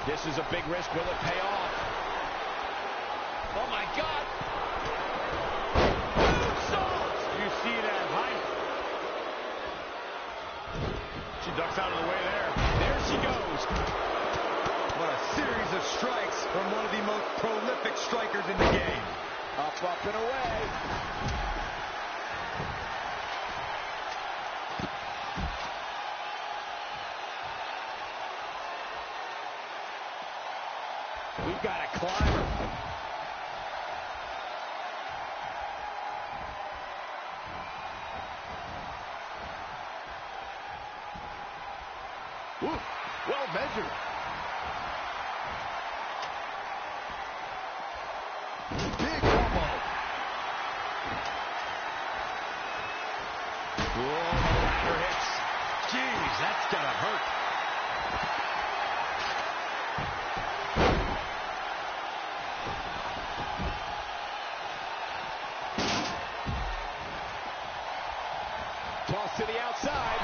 This is a big risk. Will it pay off? Oh, my God. Moonsault! You see that height? She ducks out of the way there. There she goes. What a series of strikes from one of the most prolific strikers in the game. Up, and away. We've got a climber. Ooh, well measured. Big elbow. Whoa, the ladder hits. Jeez, that's gotta hurt. Toss to the outside.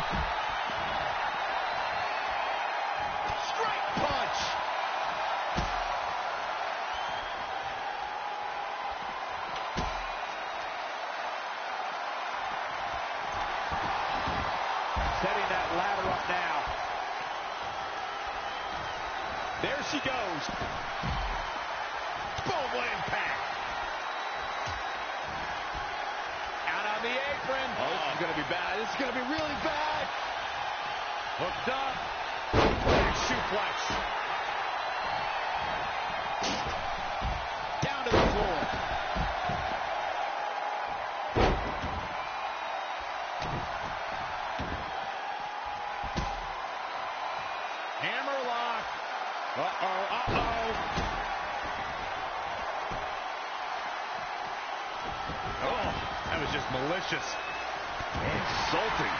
Straight punch. Setting that ladder up now. There she goes. Boom, what impact. Out on the apron. Oh, this is going to be bad. This is going to be really bad. Hooked up. Back suplex. Down to the floor. Hammerlock. Uh-oh. Oh, that was just malicious. Insulting.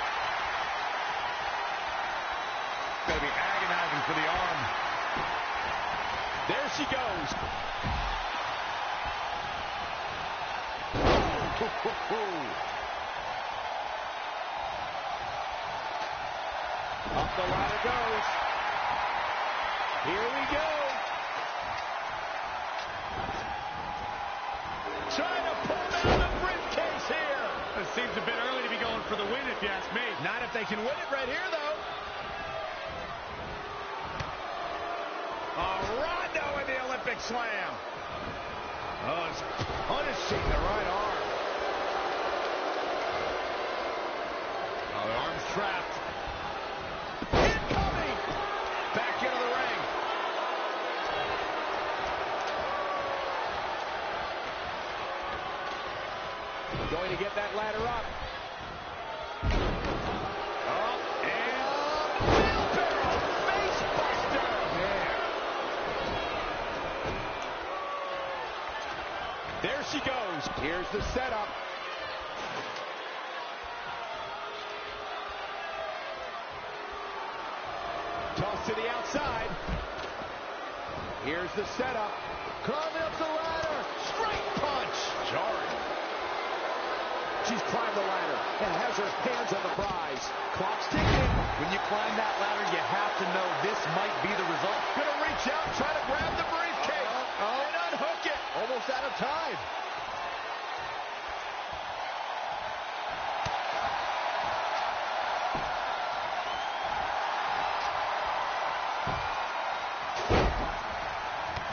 Gonna be agonizing for the arm. There she goes. Up the ladder goes. Here we go. Trying to pull down the briefcase here. It seems a bit early to be going for the win, if you ask me. Not if they can win it right here, though. Rondo in the Olympic slam. Oh, it's punishing the right arm. Oh, the arm's trapped. Incoming. Back into the ring. Going to get that ladder up. There she goes. Here's the setup. Toss to the outside. Here's the setup. Climbing up the ladder. Straight punch. Jarring. She's climbed the ladder and has her hands on the prize. Clock's ticking. When you climb that ladder, you have to know this might be the result. Gonna reach out, try to grab the briefcase. And unhook it. Almost out of time.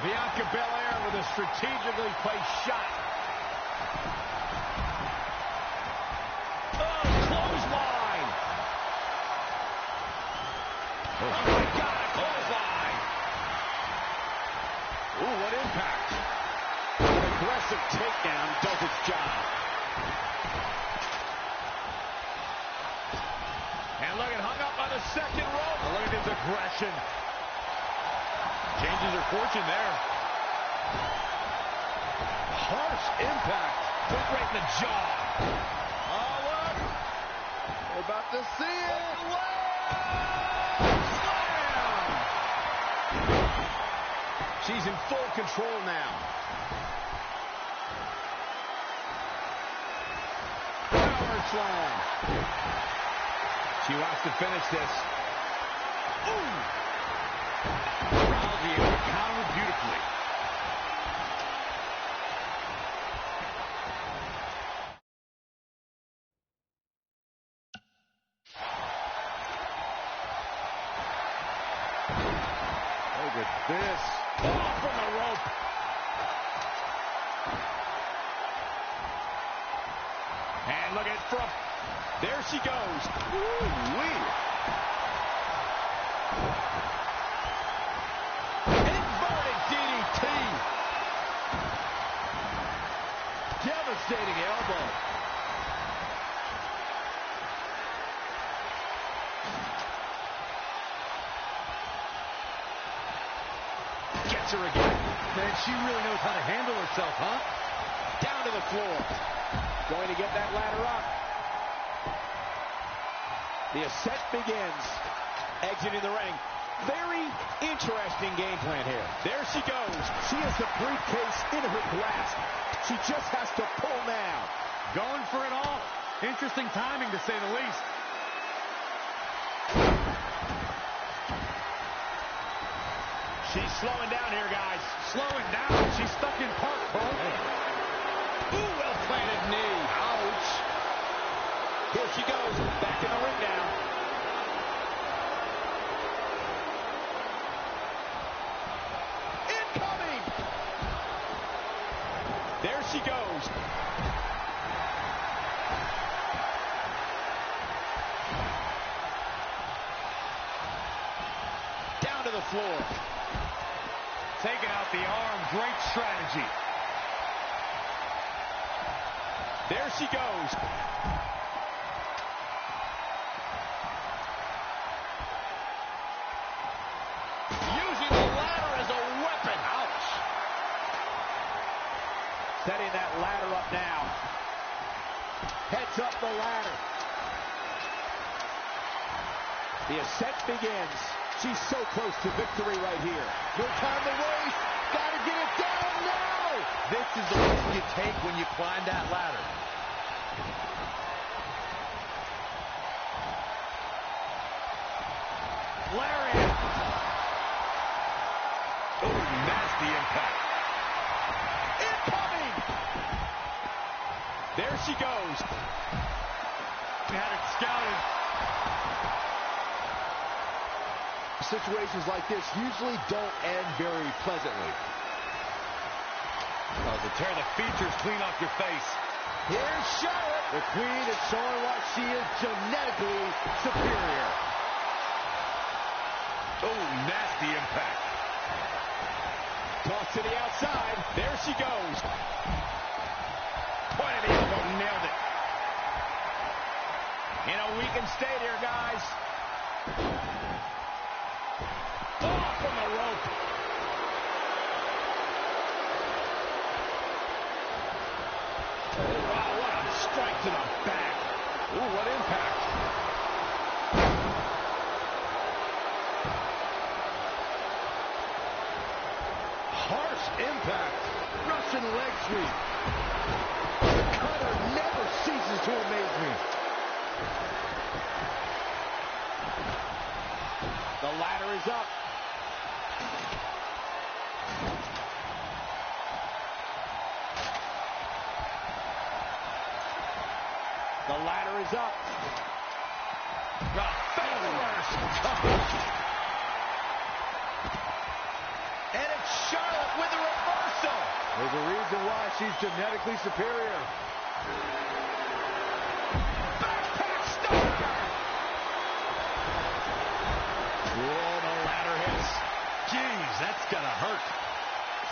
Bianca Belair with a strategically placed shot. Oh, clothesline. Oh, my God, a clothesline. Ooh, what impact. An aggressive takedown does its job. And look, it hung up on the second rope. Oh, look at his aggression. Changes her fortune there. Harsh impact. Foot right in the jaw. Oh, look. We're about to see it. Slam! She's in full control now. Power slam. She wants to finish this. Ooh! Rousey able to counter beautifully. Look at this. Oh, from the rope. And look at from. There she goes. Woo-wee. Inverted DDT. Devastating elbow. Gets her again. Man, she really knows how to handle herself, huh? Down to the floor. Going to get that ladder up. The ascent begins. Exiting the ring. Very interesting game plan here. There she goes. She has the briefcase in her grasp. She just has to pull now. Going for it all. Interesting timing, to say the least. She's slowing down here, guys. Slowing down. She's stuck in park, Cole. Ooh, well-planted knee. Ouch. Here she goes. Back in the ring now. Incoming. There she goes. Down to the floor. Taking out the arm. Great strategy. There she goes. Using the ladder as a weapon. Ouch. Setting that ladder up now. Heads up the ladder. The ascent begins. She's so close to victory right here. No time to waste. Gotta get it down now. This is the risk you take when you climb that ladder. Lariat. Oh, nasty impact. Incoming. There she goes. Had it scouted. Situations like this usually don't end very pleasantly. Oh, to tear the features clean off your face. Here's Charlotte. The queen is showing why she is genetically superior. Oh, nasty impact. Toss to the outside. There she goes. Point of the elbow, nailed it. In a weakened state here, guys. Oh, from the rope. Wow, what a strike to the back. Ooh, what impact. Harsh impact. Russian leg sweep. The cutter never ceases to amaze me. The ladder is up. The ladder is up. Face first. And it's Charlotte with a reversal. There's a reason why she's genetically superior. Backpack stunner. Whoa, the ladder hits. Jeez, that's gonna hurt.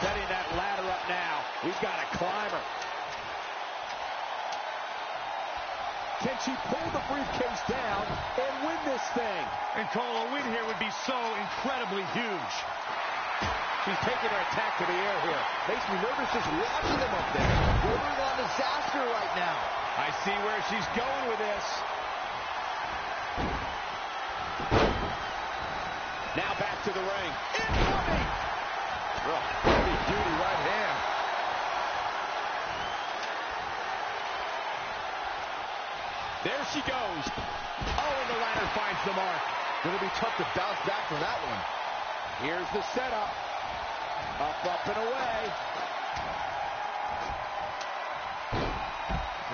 Setting that ladder up now. We've got a climber. Can she pull the briefcase down and win this thing? And Cole, a win here would be so incredibly huge. She's taking her attack to the air here. Makes me nervous just watching them up there. Bordering on disaster right now. I see where she's going with this. Now back to the ring. Incoming! Heavy duty right hand. There she goes. Oh, and the ladder finds the mark. Gonna be tough to bounce back from that one. Here's the setup. Up, and away.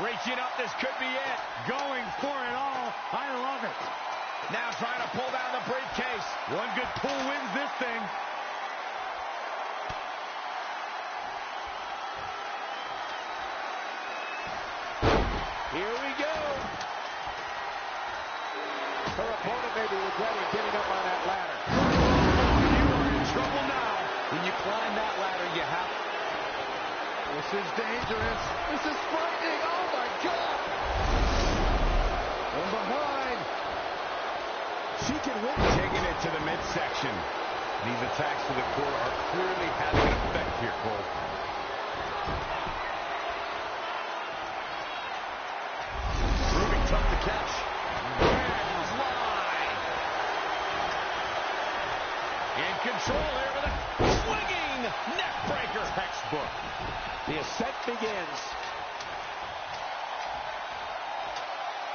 Reaching up, this could be it. Going for it all. I love it. Now trying to pull down the briefcase. One good pull wins this thing. Here we go. Her opponent may be regretting getting up on that ladder. You are in trouble now. When you climb that ladder, you have... This is dangerous. This is frightening. Oh, my God. From behind. She can win. Taking it to the midsection. These attacks to the core are clearly having an effect here, Cole. Proving tough to catch. Red line. In control here with a swinging neck breaker. Textbook. The ascent begins.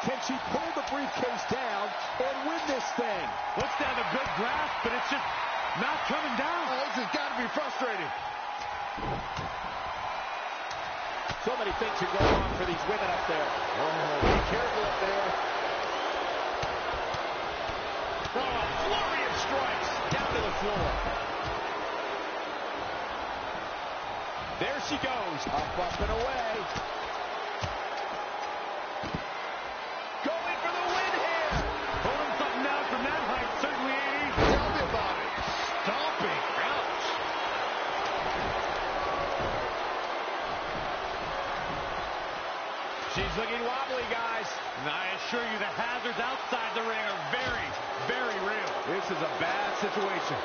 Can she pull the briefcase down and win this thing? Looks to have a good grasp, but it's just not coming down. Oh, this has got to be frustrating. So many things are going on for these women up there. Oh, be careful up there. Oh, a flurry of strikes down to the floor. There she goes. Up, and away. Going for the win here. Pulling something down from that height certainly ain't easy. Tell me about it. Stomping. Ouch. She's looking wobbly, guys. And I assure you the hazards outside the ring are very, very real. This is a bad situation.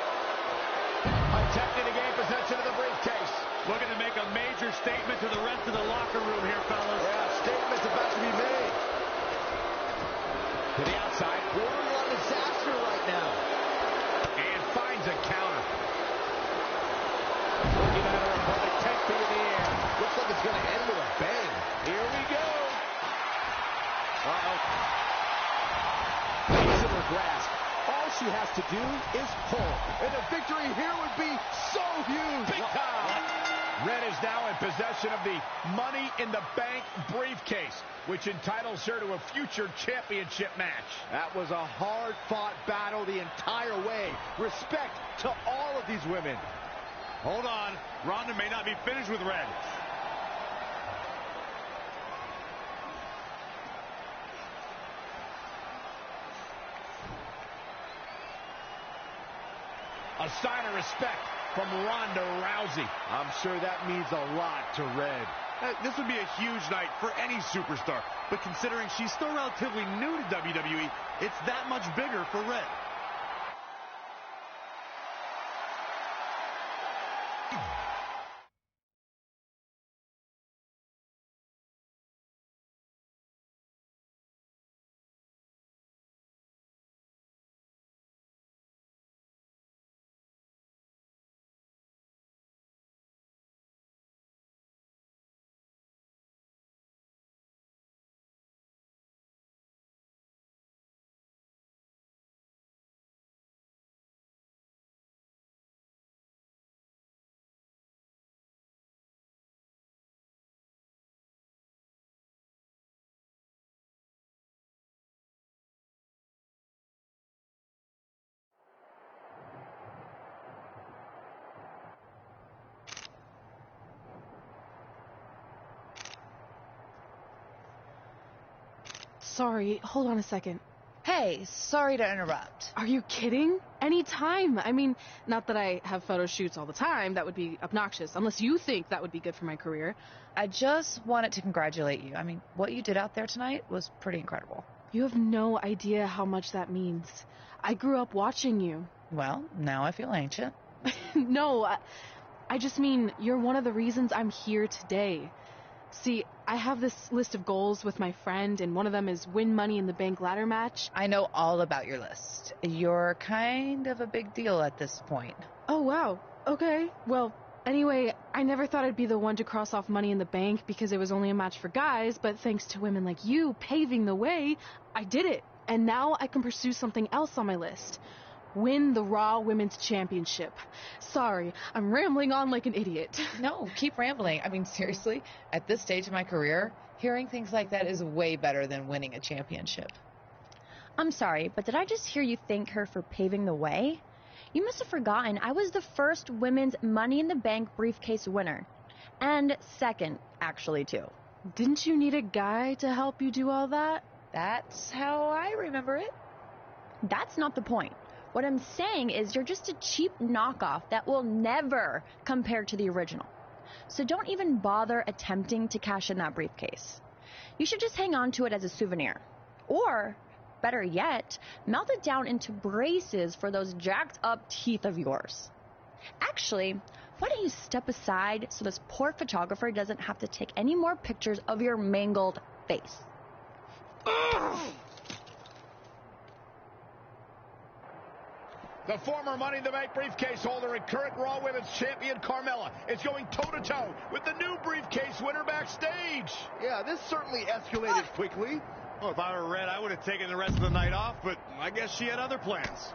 Attempting to gain possession of the briefcase. Looking to make a major statement to the rest of the locker room here, fellas. Yeah, statement's about to be made. To the outside. Bordering on disaster right now. And finds a counter. Looking at her opponent, 10 feet in the air. Looks like it's going to end with a bang. Here we go. Uh-oh. He's in her grasp. All she has to do is pull. And a victory here would be so huge. Big time. Red is now in possession of the Money in the Bank briefcase, which entitles her to a future championship match. That was a hard-fought battle the entire way. Respect to all of these women. Hold on. Ronda may not be finished with Red. A sign of respect from Ronda Rousey. I'm sure that means a lot to Red. This would be a huge night for any superstar, but considering she's still relatively new to WWE, it's that much bigger for Red. Sorry, hold on a second. Hey, sorry to interrupt. Are you kidding? Anytime. I mean, not that I have photo shoots all the time. That would be obnoxious, unless you think that would be good for my career. I just wanted to congratulate you. I mean, what you did out there tonight was pretty incredible. You have no idea how much that means. I grew up watching you. Well, now I feel ancient. No, I just mean you're one of the reasons I'm here today. See, I have this list of goals with my friend, and one of them is win Money in the Bank ladder match. I know all about your list. You're kind of a big deal at this point. Oh, wow. Okay. Well, anyway, I never thought I'd be the one to cross off Money in the Bank because it was only a match for guys, but thanks to women like you paving the way, I did it. And now I can pursue something else on my list. Win the Raw Women's Championship. Sorry, I'm rambling on like an idiot. No, keep rambling. I mean, seriously, at this stage of my career, hearing things like that is way better than winning a championship. I'm sorry, but did I just hear you thank her for paving the way? You must have forgotten I was the first women's Money in the Bank briefcase winner. And second, actually, too. Didn't you need a guy to help you do all that? That's how I remember it. That's not the point. What I'm saying is you're just a cheap knockoff that will never compare to the original. So don't even bother attempting to cash in that briefcase. You should just hang on to it as a souvenir. Or, better yet, melt it down into braces for those jacked up teeth of yours. Actually, why don't you step aside so this poor photographer doesn't have to take any more pictures of your mangled face? The former Money in the Bank briefcase holder and current Raw Women's Champion Carmella is going toe-to-toe with the new briefcase winner backstage. Yeah, this certainly escalated quickly. Well, if I were Red, I would have taken the rest of the night off, but I guess she had other plans.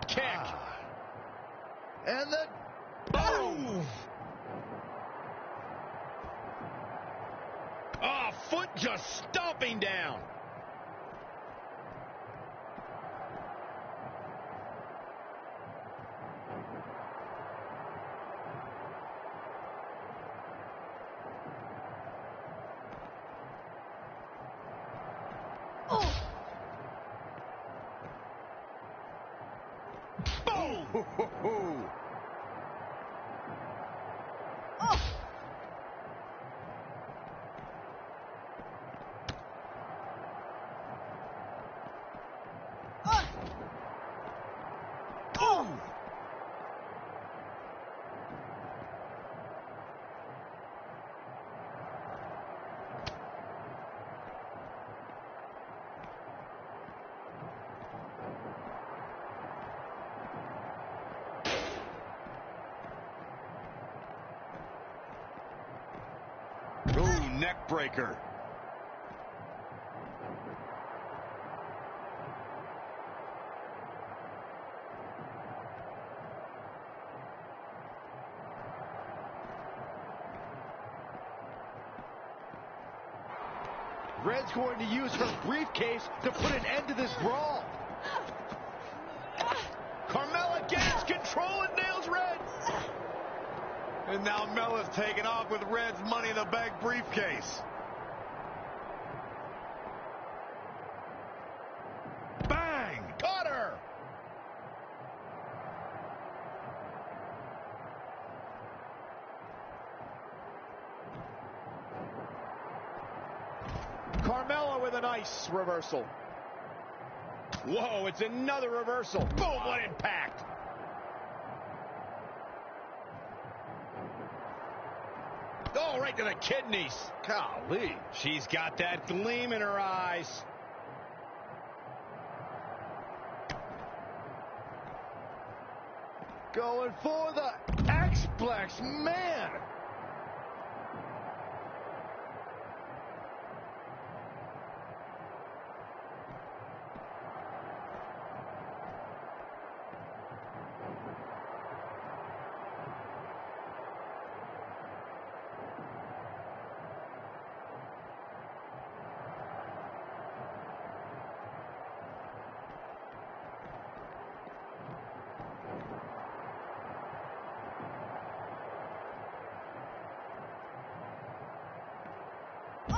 Kick. And the Boom! Oh, foot just stomping down. Boom! Ooh, neck breaker. Red's going to use her briefcase to put an end to this brawl. Carmella gains control and nails Red. And now Mella's taking off with Red's Money in the Bank briefcase. Bang! Caught her. Carmella with a nice reversal. Whoa, it's another reversal. Boom, what impact. Oh, right to the kidneys. Golly. She's got that gleam in her eyes. Going for the X-Plex, man.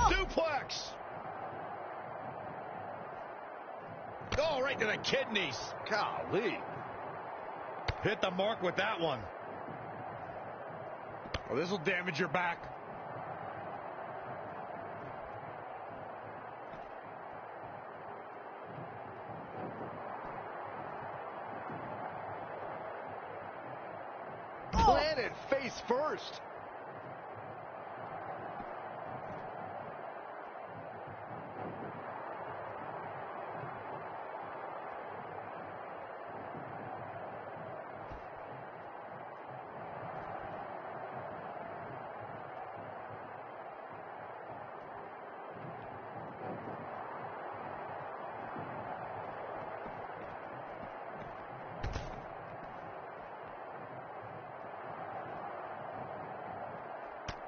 Suplex. Oh, right to the kidneys. Golly. Hit the mark with that one. Oh, this will damage your back. Planted face first.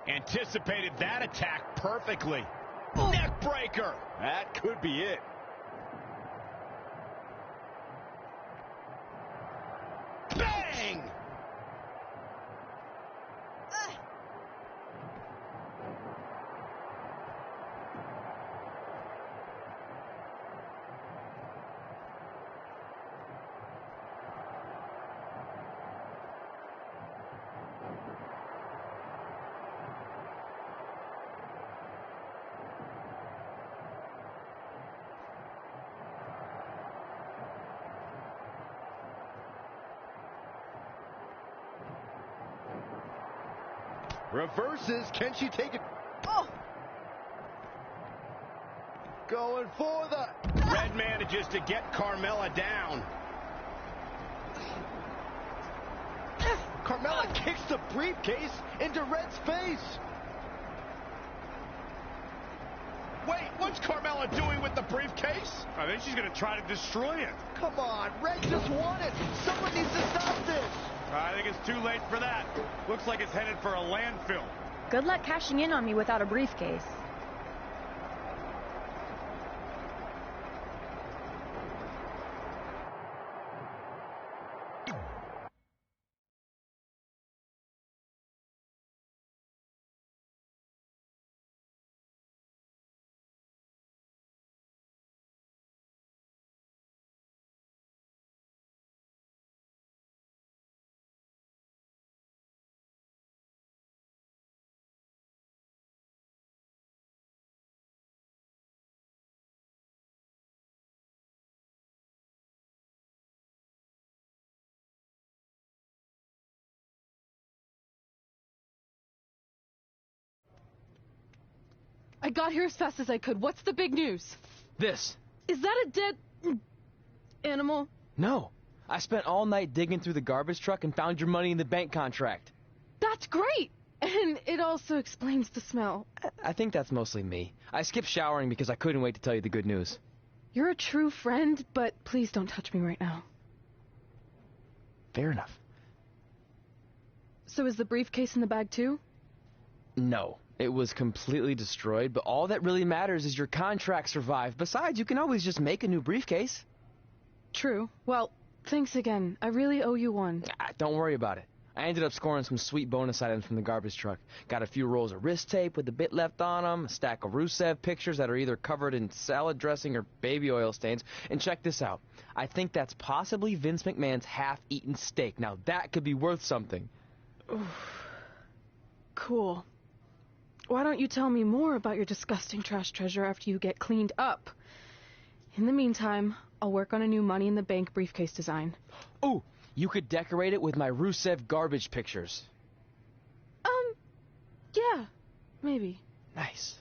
Anticipated that attack perfectly. Neck breaker. That could be it. Bang! Reverses. Can she take it? Oh! Going for the... Red manages to get Carmella down. Carmella kicks the briefcase into Red's face. Wait, what's Carmella doing with the briefcase? I think she's going to try to destroy it. Come on, Red just won it. Someone needs to stop this. I think it's too late for that. Looks like it's headed for a landfill. Good luck cashing in on me without a briefcase. I got here as fast as I could. What's the big news? This. Is that a dead animal? No. I spent all night digging through the garbage truck and found your money in the bank contract. That's great! And it also explains the smell. I think that's mostly me. I skipped showering because I couldn't wait to tell you the good news. You're a true friend, but please don't touch me right now. Fair enough. So is the briefcase in the bag too? No. It was completely destroyed, but all that really matters is your contract survived. Besides, you can always just make a new briefcase. True. Well, thanks again. I really owe you one. Don't worry about it. I ended up scoring some sweet bonus items from the garbage truck. Got a few rolls of wrist tape with a bit left on them, a stack of Rusev pictures that are either covered in salad dressing or baby oil stains. And check this out. I think that's possibly Vince McMahon's half-eaten steak. Now that could be worth something. Cool. Why don't you tell me more about your disgusting trash treasure after you get cleaned up? In the meantime, I'll work on a new Money in the Bank briefcase design. Ooh, you could decorate it with my Rusev garbage pictures. Yeah, maybe. Nice.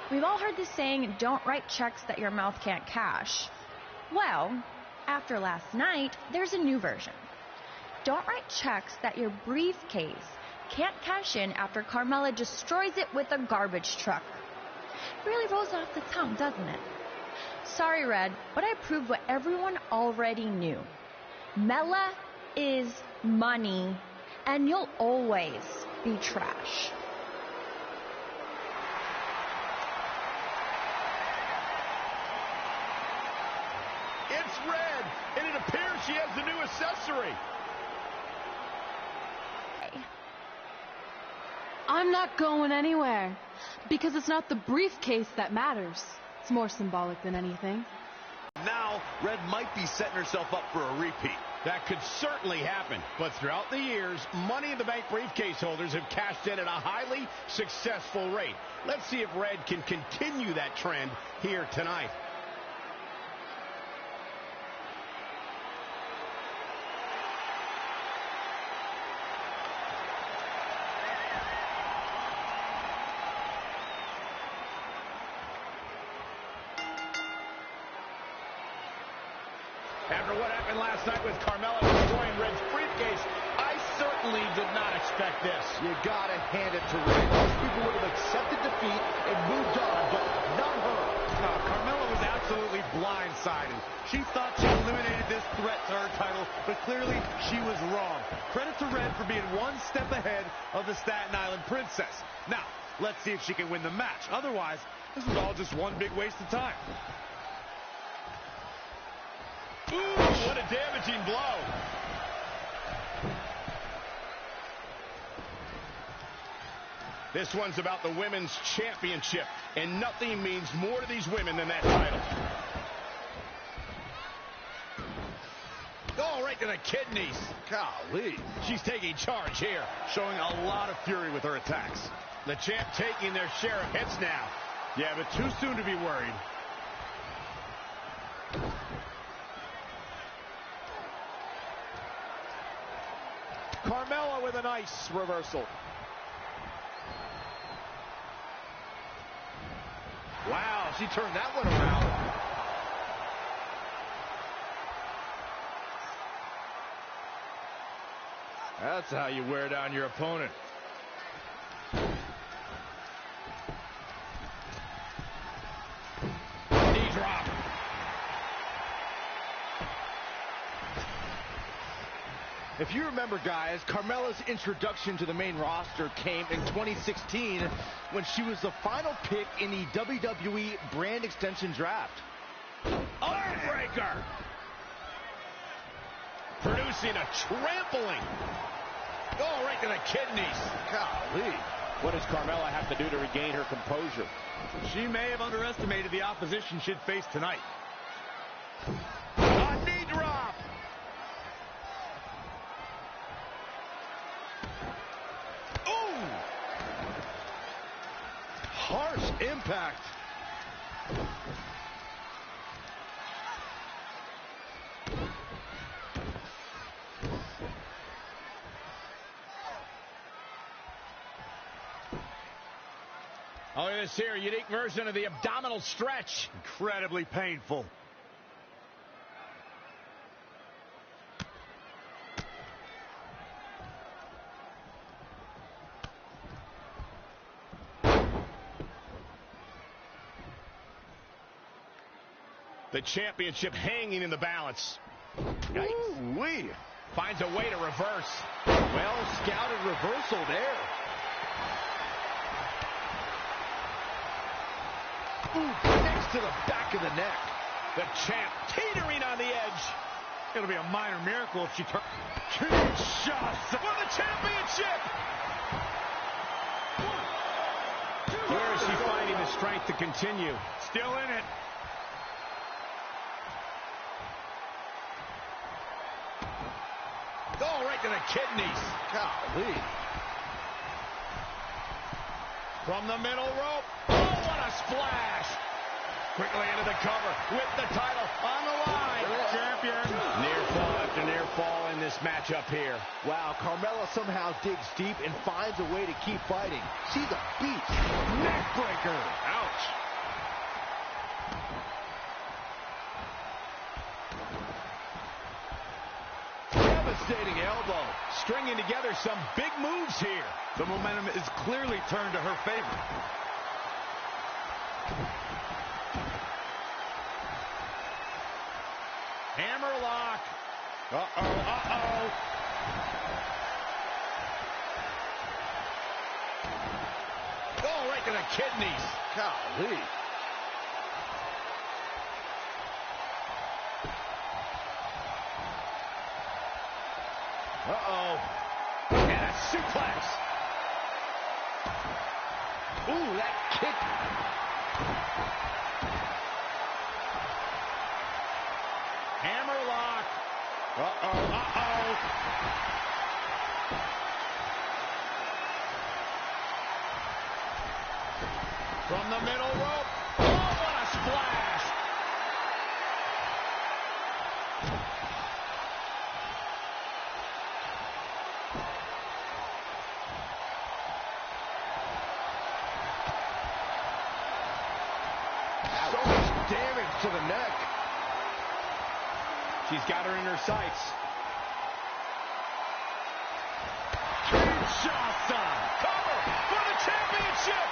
We've all heard the saying, don't write checks that your mouth can't cash. Well, after last night, there's a new version. Don't write checks that your briefcase can't cash in after Carmella destroys it with a garbage truck. It really rolls off the tongue, doesn't it? Sorry, Red, but I proved what everyone already knew. Mela is money, and you'll always be trash. It's Red, and it appears she has the new accessory. I'm not going anywhere, because it's not the briefcase that matters. It's more symbolic than anything. Now, Red might be setting herself up for a repeat. That could certainly happen, but throughout the years, Money in the Bank briefcase holders have cashed in at a highly successful rate. Let's see if Red can continue that trend here tonight. After what happened last night with Carmella destroying Red's briefcase, I certainly did not expect this. You gotta hand it to Red. Most people would have accepted defeat and moved on, but not her. No, Carmella was absolutely blindsided. She thought she eliminated this threat to her title, but clearly she was wrong. Credit to Red for being one step ahead of the Staten Island Princess. Now, let's see if she can win the match. Otherwise, this was all just one big waste of time. Ooh, what a damaging blow. This one's about the women's championship, and nothing means more to these women than that title. Oh, right to the kidneys. Golly. She's taking charge here. Showing a lot of fury with her attacks. The champ taking their share of hits now. Yeah, but too soon to be worried. Carmella with a nice reversal. Wow, she turned that one around. That's how you wear down your opponent. Knee drop. If you remember, guys, Carmella's introduction to the main roster came in 2016 when she was the final pick in the WWE brand extension draft. Armbreaker. Producing a trampling. Oh, right to the kidneys. Golly. What does Carmella have to do to regain her composure? She may have underestimated the opposition she'd face tonight. A knee drop. Ooh. Harsh impact. Oh, look at this here, unique version of the abdominal stretch. Incredibly painful. The championship hanging in the balance. Yikes. Finds a way to reverse. Well scouted reversal there. Ooh, connects to the back of the neck. The champ teetering on the edge. It'll be a minor miracle if she turns. Huge shots for the championship. Where is she finding the strength to continue? Still in it. Oh, right to the kidneys. Golly. From the middle rope. Oh, what a splash. Quickly into the cover with the title on the line. Champion. Near fall after near fall in this matchup here. Wow, Carmella somehow digs deep and finds a way to keep fighting. She's a beast. Neckbreaker. Ouch. Devastating elbow. Stringing together some big moves here. The momentum is clearly turned to her favor. Hammerlock. Uh-oh, uh-oh. Oh, right to the kidneys. Golly. Uh-oh. And a suplex. Ooh, that kick. Hammerlock. Uh-oh, uh-oh. From the middle rope. Oh, what a splash. So much damage to the neck. She's got her in her sights. Kinshasa. Cover for the championship.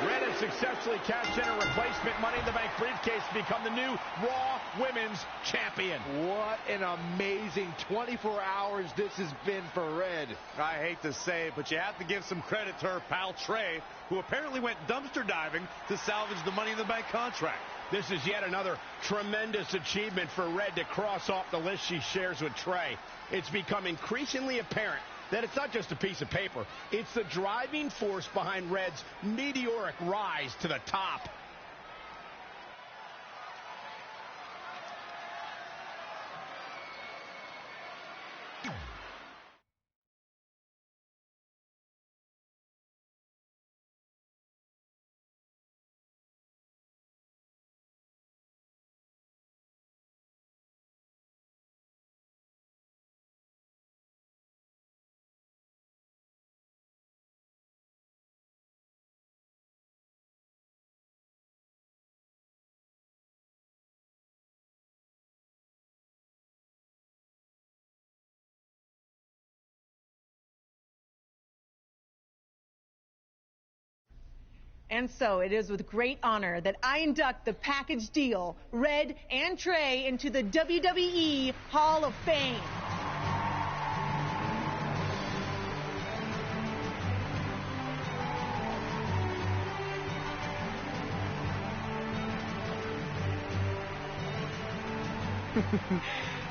Red has successfully cashed in a replacement Money in the Bank briefcase to become the new Raw Women's Champion. What an amazing 24 hours this has been for Red. I hate to say it, but you have to give some credit to her pal Trey, who apparently went dumpster diving to salvage the Money in the Bank contract. This is yet another tremendous achievement for Red to cross off the list she shares with Trey. It's become increasingly apparent that it's not just a piece of paper. It's the driving force behind Red's meteoric rise to the top. And so it is with great honor that I induct the package deal, Red and Trey, into the WWE Hall of Fame.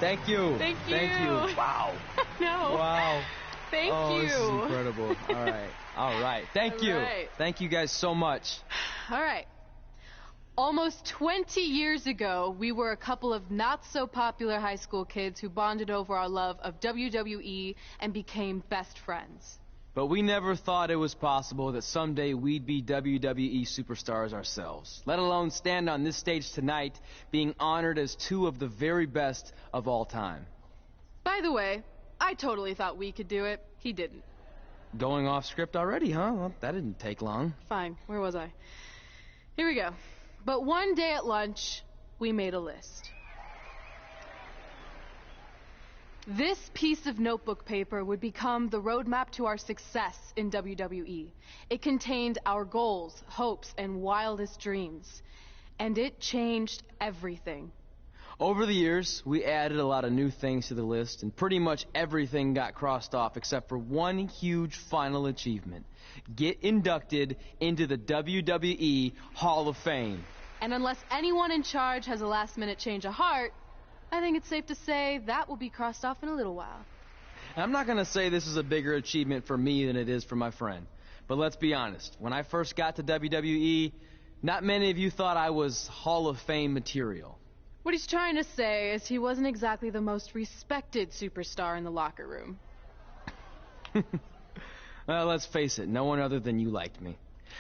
Thank you. Thank you. Thank you. Wow. No. Wow. Thank oh, you. This is incredible. All right. All right. Thank All you. right. Thank you guys so much. All right. Almost 20 years ago, we were a couple of not-so-popular high school kids who bonded over our love of WWE and became best friends. But we never thought it was possible that someday we'd be WWE superstars ourselves, let alone stand on this stage tonight being honored as two of the very best of all time. By the way, I totally thought we could do it. He didn't. Going off script already, huh? Well, that didn't take long. Fine. Where was I? Here we go. But one day at lunch, we made a list. This piece of notebook paper would become the roadmap to our success in WWE. It contained our goals, hopes, and wildest dreams. And it changed everything. Over the years, we added a lot of new things to the list, and pretty much everything got crossed off except for one huge final achievement. Get inducted into the WWE Hall of Fame. And unless anyone in charge has a last-minute change of heart, I think it's safe to say that will be crossed off in a little while. And I'm not going to say this is a bigger achievement for me than it is for my friend. But let's be honest, when I first got to WWE, not many of you thought I was Hall of Fame material. What he's trying to say is he wasn't exactly the most respected superstar in the locker room. Well, let's face it, no one other than you liked me.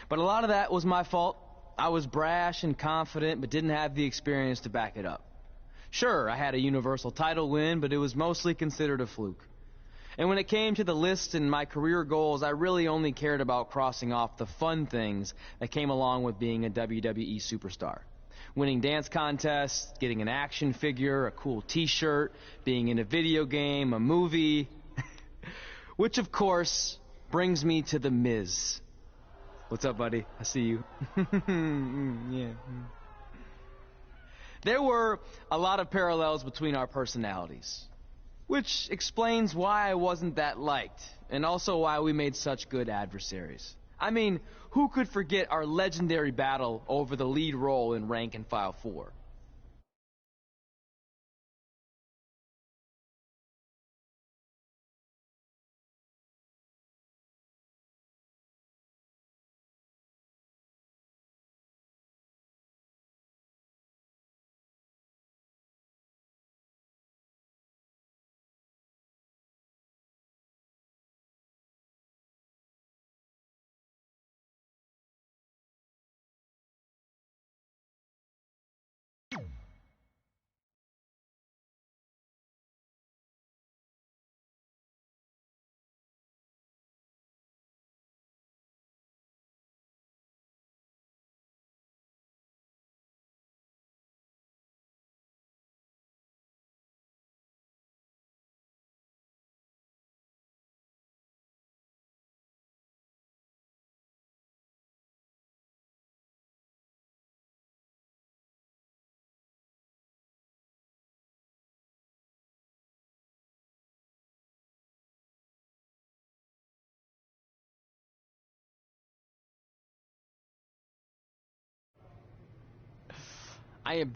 But a lot of that was my fault. I was brash and confident, but didn't have the experience to back it up. Sure, I had a Universal title win, but it was mostly considered a fluke. And when it came to the list and my career goals, I really only cared about crossing off the fun things that came along with being a WWE superstar. Winning dance contests, getting an action figure, a cool t-shirt, being in a video game, a movie. Which, of course, brings me to The Miz. What's up, buddy? I see you. Yeah. There were a lot of parallels between our personalities, which explains why I wasn't that liked, and also why we made such good adversaries. I mean, who could forget our legendary battle over the lead role in Rank and File 4? I am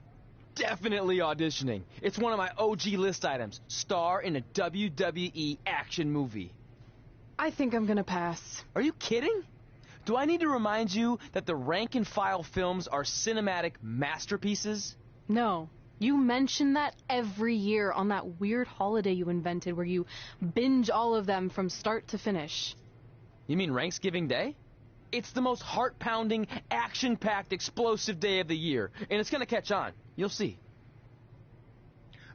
definitely auditioning. It's one of my OG list items. Star in a WWE action movie. I think I'm gonna pass. Are you kidding? Do I need to remind you that the Rank and File films are cinematic masterpieces? No. You mention that every year on that weird holiday you invented where you binge all of them from start to finish. You mean Ranksgiving Day? It's the most heart-pounding, action-packed, explosive day of the year, and it's gonna catch on. You'll see.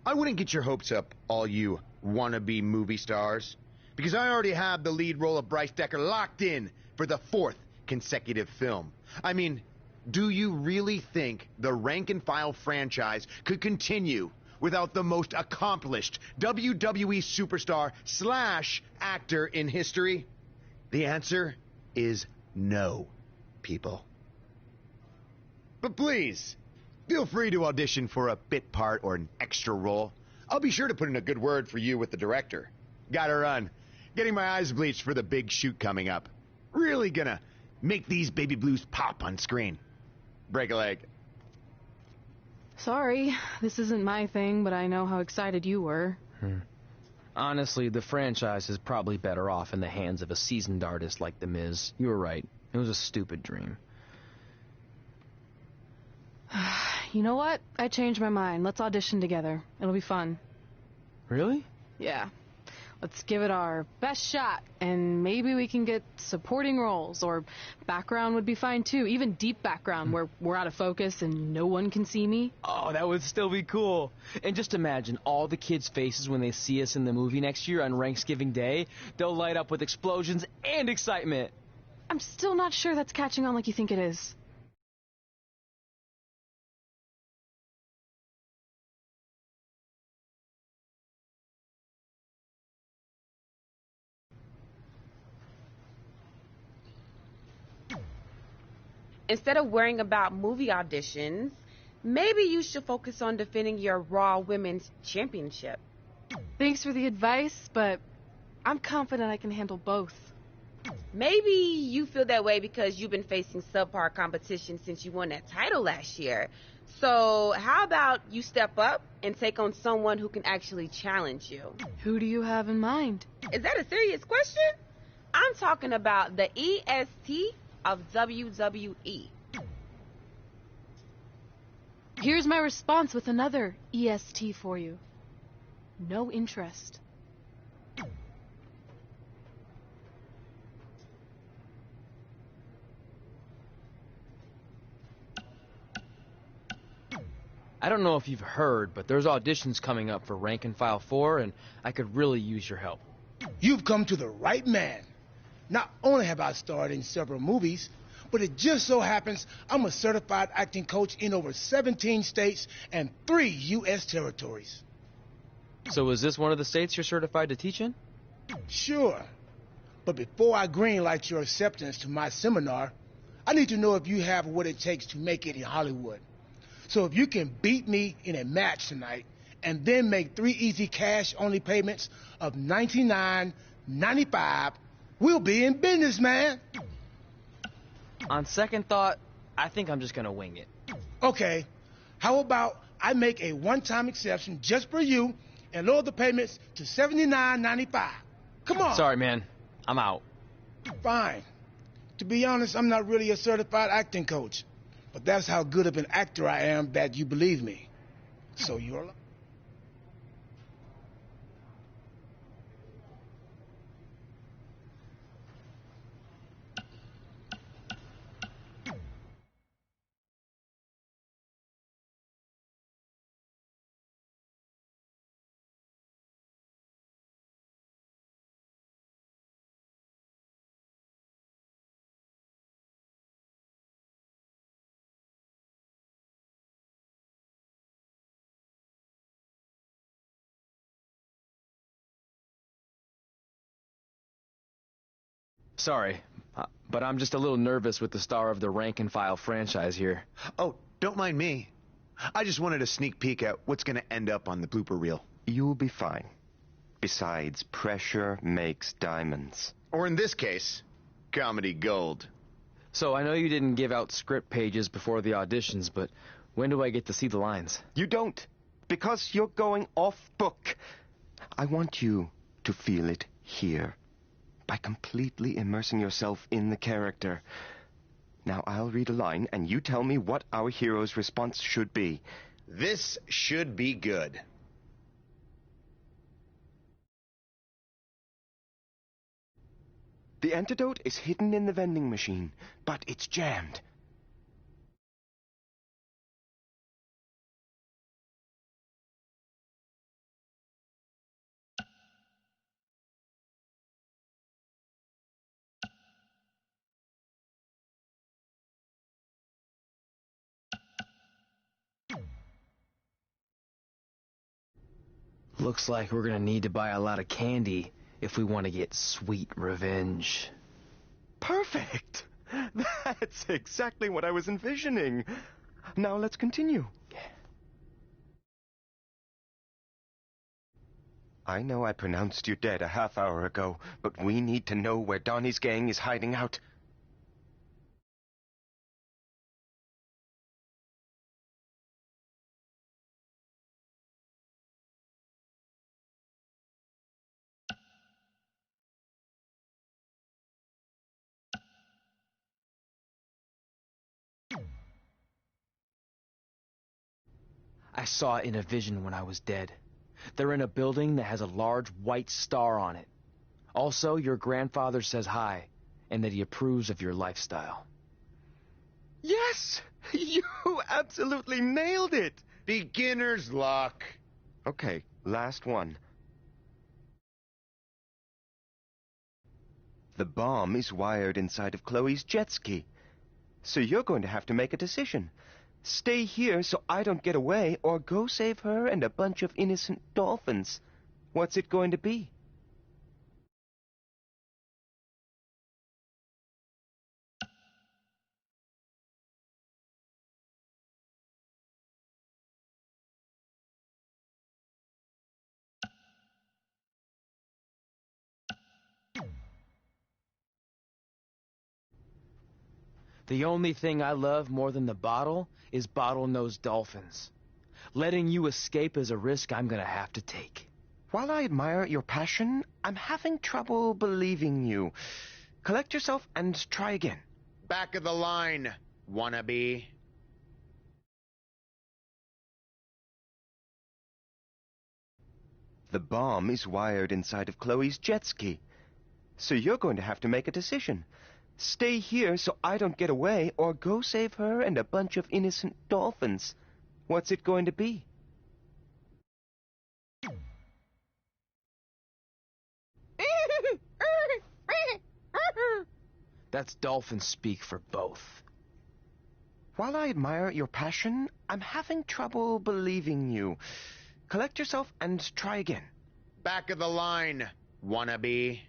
I wouldn't get your hopes up, all you wannabe movie stars, because I already have the lead role of Bryce Decker locked in for the 4th consecutive film. I mean, do you really think the Rank and File franchise could continue without the most accomplished WWE superstar / actor in history? The answer is no, people. But please, feel free to audition for a bit part or an extra role. I'll be sure to put in a good word for you with the director. Gotta run. Getting my eyes bleached for the big shoot coming up. Really gonna make these baby blues pop on screen. Break a leg. Sorry, this isn't my thing, but I know how excited you were. Honestly, the franchise is probably better off in the hands of a seasoned artist like The Miz. You were right. It was a stupid dream. You know what? I changed my mind. Let's audition together. It'll be fun. Really? Yeah. Let's give it our best shot, and maybe we can get supporting roles, or background would be fine too. Even deep background where we're out of focus and no one can see me. Oh, that would still be cool. And just imagine all the kids' faces when they see us in the movie next year on Ranksgiving Day. They'll light up with explosions and excitement. I'm still not sure that's catching on like you think it is. Instead of worrying about movie auditions, maybe you should focus on defending your Raw Women's Championship. Thanks for the advice, but I'm confident I can handle both. Maybe you feel that way because you've been facing subpar competition since you won that title last year. So how about you step up and take on someone who can actually challenge you? Who do you have in mind? Is that a serious question? I'm talking about the EST of WWE. Here's my response with another EST for you. No interest. I don't know if you've heard, but there's auditions coming up for Rank and File 4, and I could really use your help. You've come to the right man. Not only have I starred in several movies, but it just so happens I'm a certified acting coach in over 17 states and 3 U.S. territories. So is this one of the states you're certified to teach in? Sure. But before I greenlight your acceptance to my seminar, I need to know if you have what it takes to make it in Hollywood. So if you can beat me in a match tonight and then make 3 easy cash-only payments of $99.95, we'll be in business, man. On second thought, I think I'm just gonna wing it. Okay, how about I make a one-time exception just for you and lower the payments to $79.95? Come on. Sorry, man. I'm out. Fine. To be honest, I'm not really a certified acting coach, but that's how good of an actor I am that you believe me. So you're... Sorry, but I'm just a little nervous with the star of the rank and file franchise here. Oh, don't mind me. I just wanted a sneak peek at what's going to end up on the blooper reel. You'll be fine. Besides, pressure makes diamonds. Or in this case, comedy gold. So I know you didn't give out script pages before the auditions, but when do I get to see the lines? You don't, because you're going off book. I want you to feel it here, by completely immersing yourself in the character. Now I'll read a line, and you tell me what our hero's response should be. This should be good. The antidote is hidden in the vending machine, but it's jammed. Looks like we're gonna need to buy a lot of candy if we want to get sweet revenge. Perfect! That's exactly what I was envisioning. Now let's continue. I know I pronounced you dead a half hour ago, but we need to know where Donnie's gang is hiding out. I saw it in a vision when I was dead. They're in a building that has a large white star on it. Also, your grandfather says hi, and that he approves of your lifestyle. Yes! You absolutely nailed it! Beginner's luck. Okay, last one. The bomb is wired inside of Chloe's jet ski. So you're going to have to make a decision. Stay here so I don't get away, or go save her and a bunch of innocent dolphins. What's it going to be? The only thing I love more than the bottle is bottlenose dolphins. Letting you escape is a risk I'm gonna have to take. While I admire your passion, I'm having trouble believing you. Collect yourself and try again. Back of the line, wannabe. The bomb is wired inside of Chloe's jet ski. So you're going to have to make a decision. Stay here so I don't get away, or go save her and a bunch of innocent dolphins. What's it going to be? That's dolphin speak for both. While I admire your passion, I'm having trouble believing you. Collect yourself and try again. Back of the line, wannabe.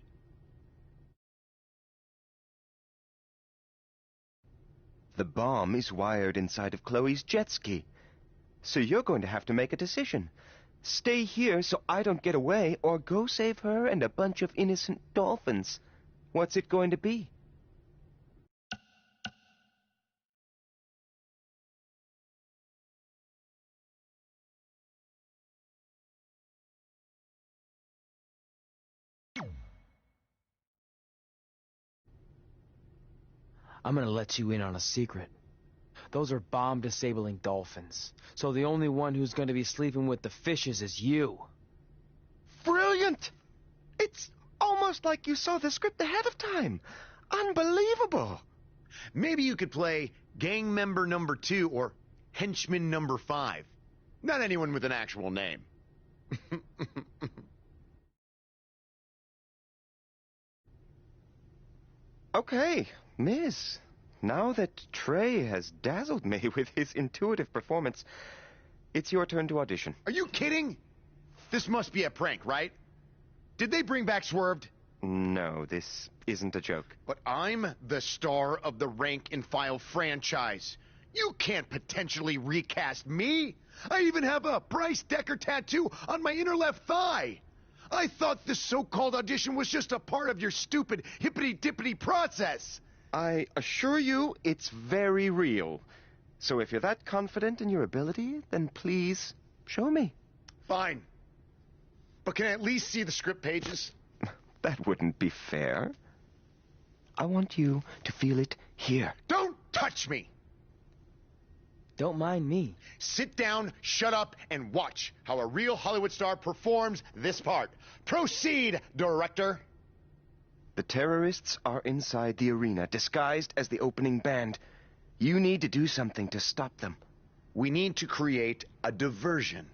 The bomb is wired inside of Chloe's jet ski. So you're going to have to make a decision. Stay here so I don't get away, or go save her and a bunch of innocent dolphins. What's it going to be? I'm gonna let you in on a secret. Those are bomb-disabling dolphins. So the only one who's gonna be sleeping with the fishes is you. Brilliant! It's almost like you saw the script ahead of time. Unbelievable! Maybe you could play gang member number 2 or henchman number 5. Not anyone with an actual name. Okay, Miss. Now that Trey has dazzled me with his intuitive performance, it's your turn to audition. Are you kidding? This must be a prank, right? Did they bring back Swerved? No, this isn't a joke. But I'm the star of the Rank and File franchise. You can't potentially recast me. I even have a Bryce Decker tattoo on my inner left thigh. I thought this so-called audition was just a part of your stupid hippity-dippity process. I assure you it's very real. So if you're that confident in your ability, then please show me. Fine. But can I at least see the script pages? That wouldn't be fair. I want you to feel it here. Don't touch me! Don't mind me. Sit down, shut up, and watch how a real Hollywood star performs this part. Proceed, director. The terrorists are inside the arena, disguised as the opening band. You need to do something to stop them. We need to create a diversion.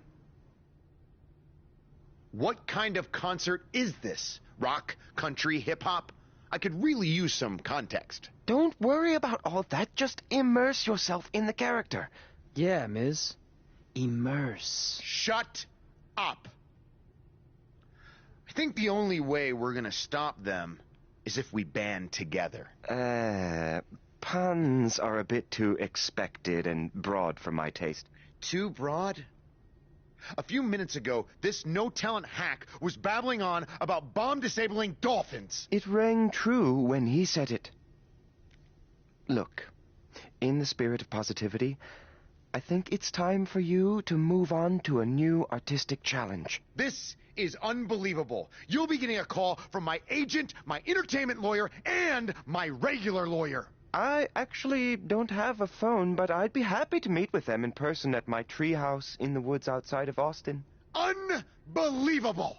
What kind of concert is this? Rock, country, hip-hop? I could really use some context. Don't worry about all that. Just immerse yourself in the character. Yeah, Ms. Immerse. Shut up. I think the only way we're gonna stop them is if we band together. Puns are a bit too expected and broad for my taste. Too broad? A few minutes ago, this no-talent hack was babbling on about bomb-disabling dolphins. It rang true when he said it. Look, in the spirit of positivity, I think it's time for you to move on to a new artistic challenge. This is unbelievable. You'll be getting a call from my agent, my entertainment lawyer, and my regular lawyer. I actually don't have a phone, but I'd be happy to meet with them in person at my treehouse in the woods outside of Austin. Unbelievable!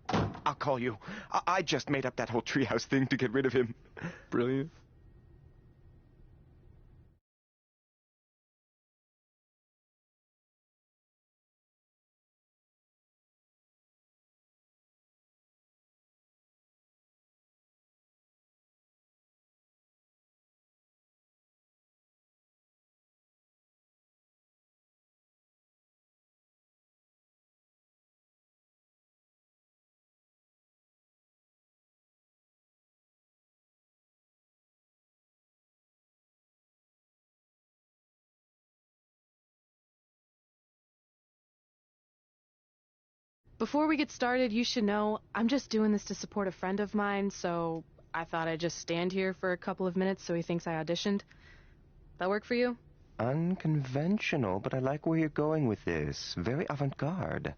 I'll call you. I just made up that whole treehouse thing to get rid of him. Brilliant. Before we get started, you should know I'm just doing this to support a friend of mine, so I thought I'd just stand here for a couple of minutes so he thinks I auditioned. That work for you? Unconventional, but I like where you're going with this. Very avant-garde.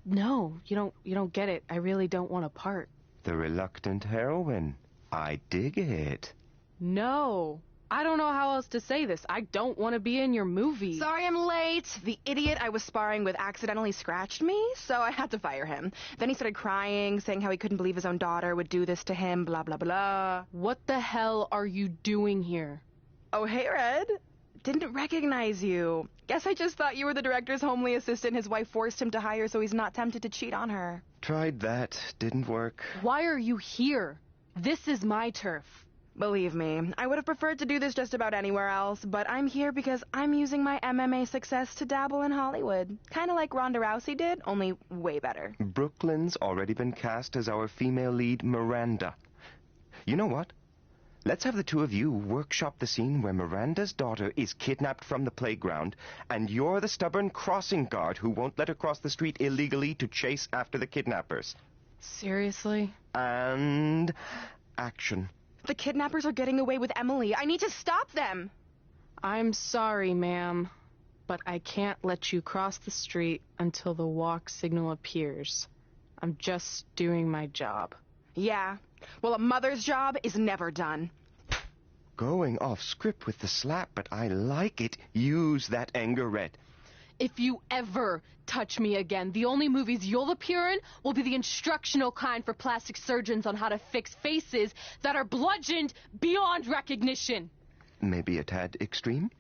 No, you don't get it. I really don't want a part. The reluctant heroine. I dig it. No. I don't know how else to say this. I don't want to be in your movie. Sorry I'm late. The idiot I was sparring with accidentally scratched me, so I had to fire him. Then he started crying, saying how he couldn't believe his own daughter would do this to him, blah, blah, blah. What the hell are you doing here? Oh, hey, Red. Didn't recognize you. Guess I just thought you were the director's homely assistant his wife forced him to hire so he's not tempted to cheat on her. Tried that. Didn't work. Why are you here? This is my turf. Believe me, I would have preferred to do this just about anywhere else, but I'm here because I'm using my MMA success to dabble in Hollywood. Kind of like Ronda Rousey did, only way better. Brooklyn's already been cast as our female lead, Miranda. You know what? Let's have the two of you workshop the scene where Miranda's daughter is kidnapped from the playground, and you're the stubborn crossing guard who won't let her cross the street illegally to chase after the kidnappers. Seriously? And action. The kidnappers are getting away with Emily. I need to stop them. I'm sorry, ma'am, but I can't let you cross the street until the walk signal appears. I'm just doing my job. Yeah. Well, a mother's job is never done. Going off script with the slap, but I like it. Use that anger, Red. If you ever touch me again, the only movies you'll appear in will be the instructional kind for plastic surgeons on how to fix faces that are bludgeoned beyond recognition. Maybe a tad extreme?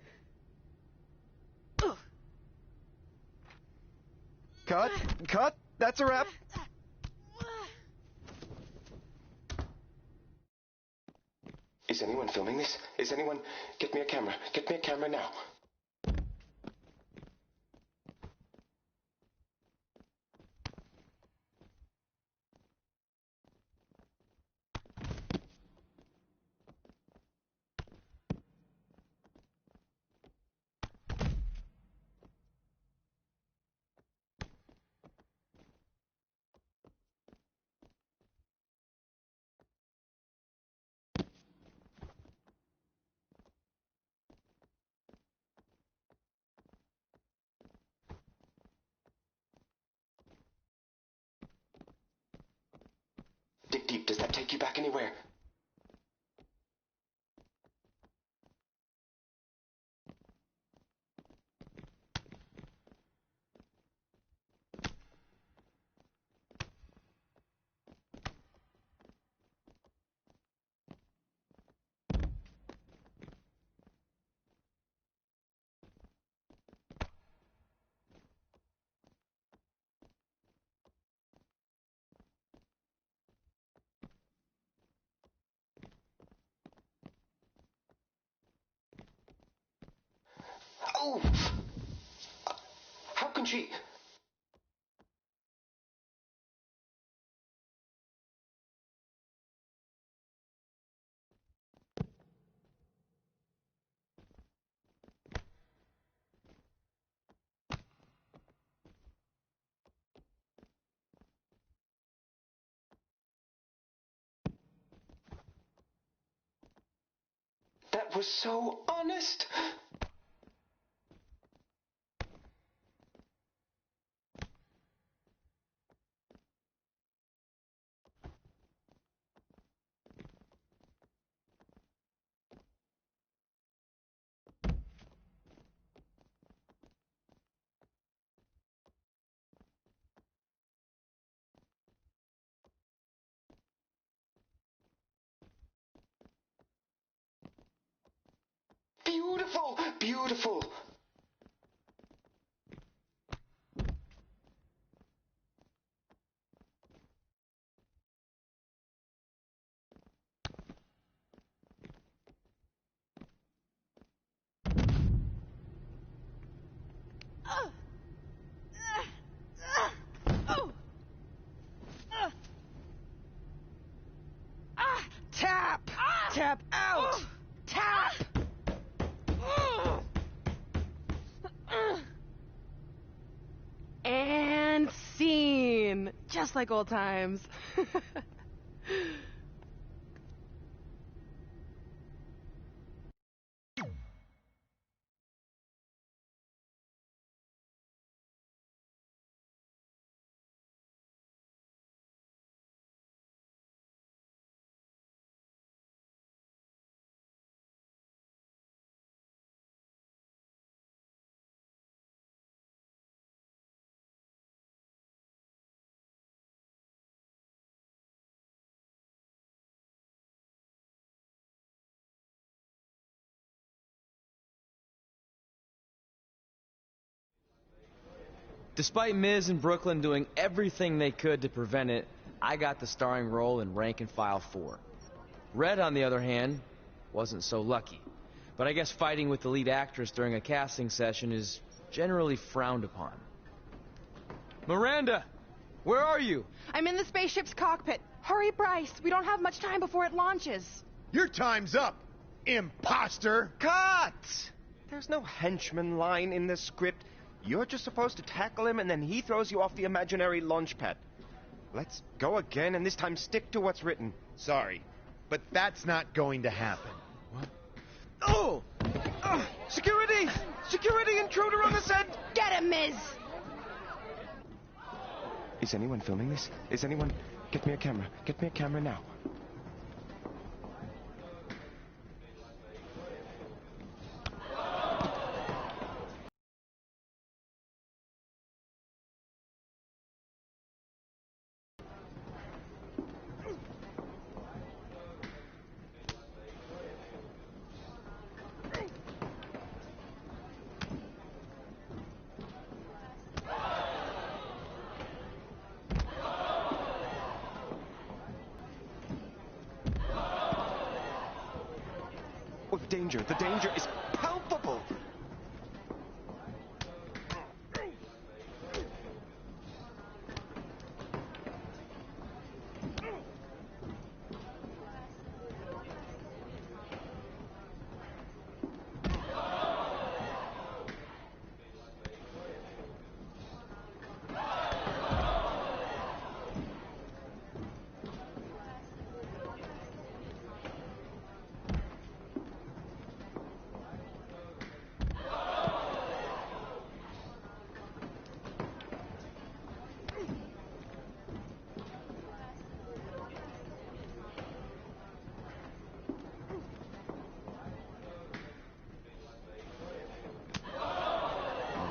Ugh. Cut! Cut! That's a wrap! Is anyone filming this? Is anyone... Get me a camera. Get me a camera now. Dig deep. Does that take you back anywhere? Oh! How can she... That was so honest! Beautiful! Beautiful! Tap! Tap out! Tap! And scene! Just like old times. Despite Miz and Brooklyn doing everything they could to prevent it, I got the starring role in Rank and File 4. Red, on the other hand, wasn't so lucky. But I guess fighting with the lead actress during a casting session is generally frowned upon. Miranda! Where are you? I'm in the spaceship's cockpit. Hurry, Bryce. We don't have much time before it launches. Your time's up, imposter! Cut! There's no henchman line in this script. You're just supposed to tackle him, and then he throws you off the imaginary launch pad. Let's go again, and this time stick to what's written. Sorry, but that's not going to happen. What? Oh! Security! Security intruder on the set! Get him, Miz! Is anyone filming this? Is anyone... Get me a camera. Get me a camera now. Oh, the danger is palpable!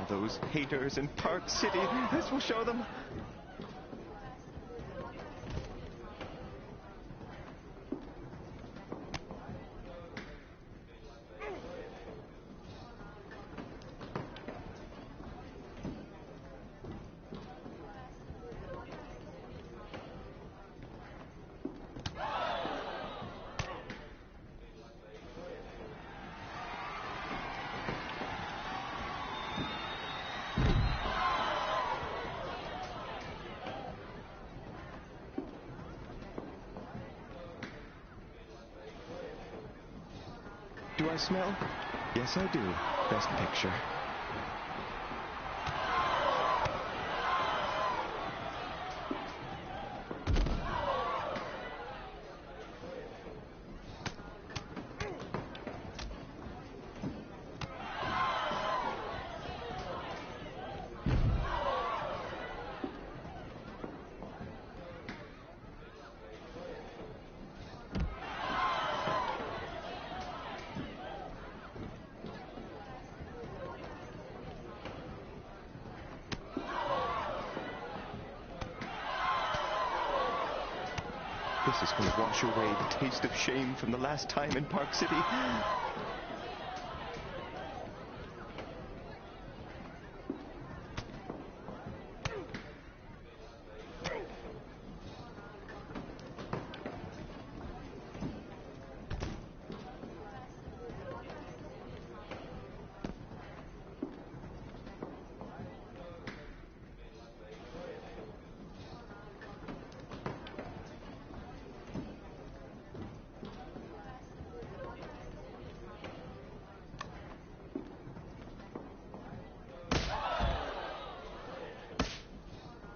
Those haters in Park City. This will show them. Do I smell? Yes, I do. Best picture. This is going to wash away the taste of shame from the last time in Park City.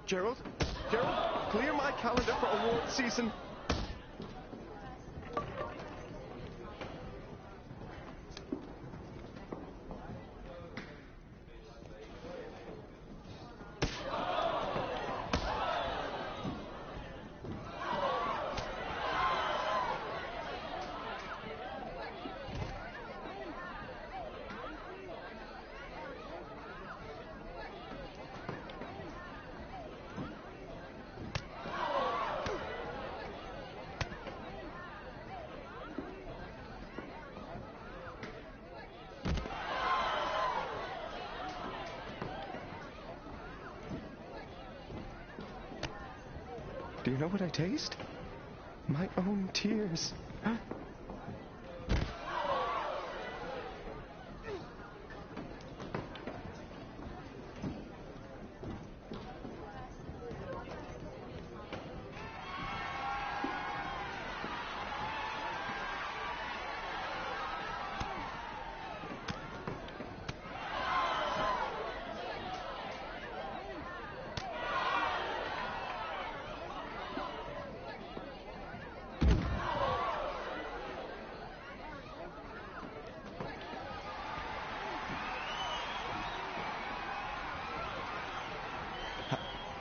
Gerald, clear my calendar for award season. Do you know what I taste? My own tears.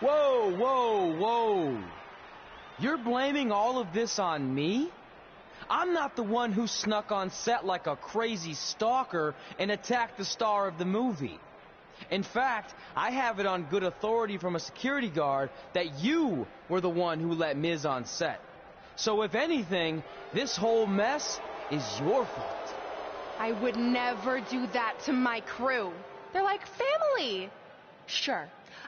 Whoa, whoa, whoa. You're blaming all of this on me? I'm not the one who snuck on set like a crazy stalker and attacked the star of the movie. In fact, I have it on good authority from a security guard that you were the one who let Miz on set. So if anything, this whole mess is your fault. I would never do that to my crew. They're like family. Sure,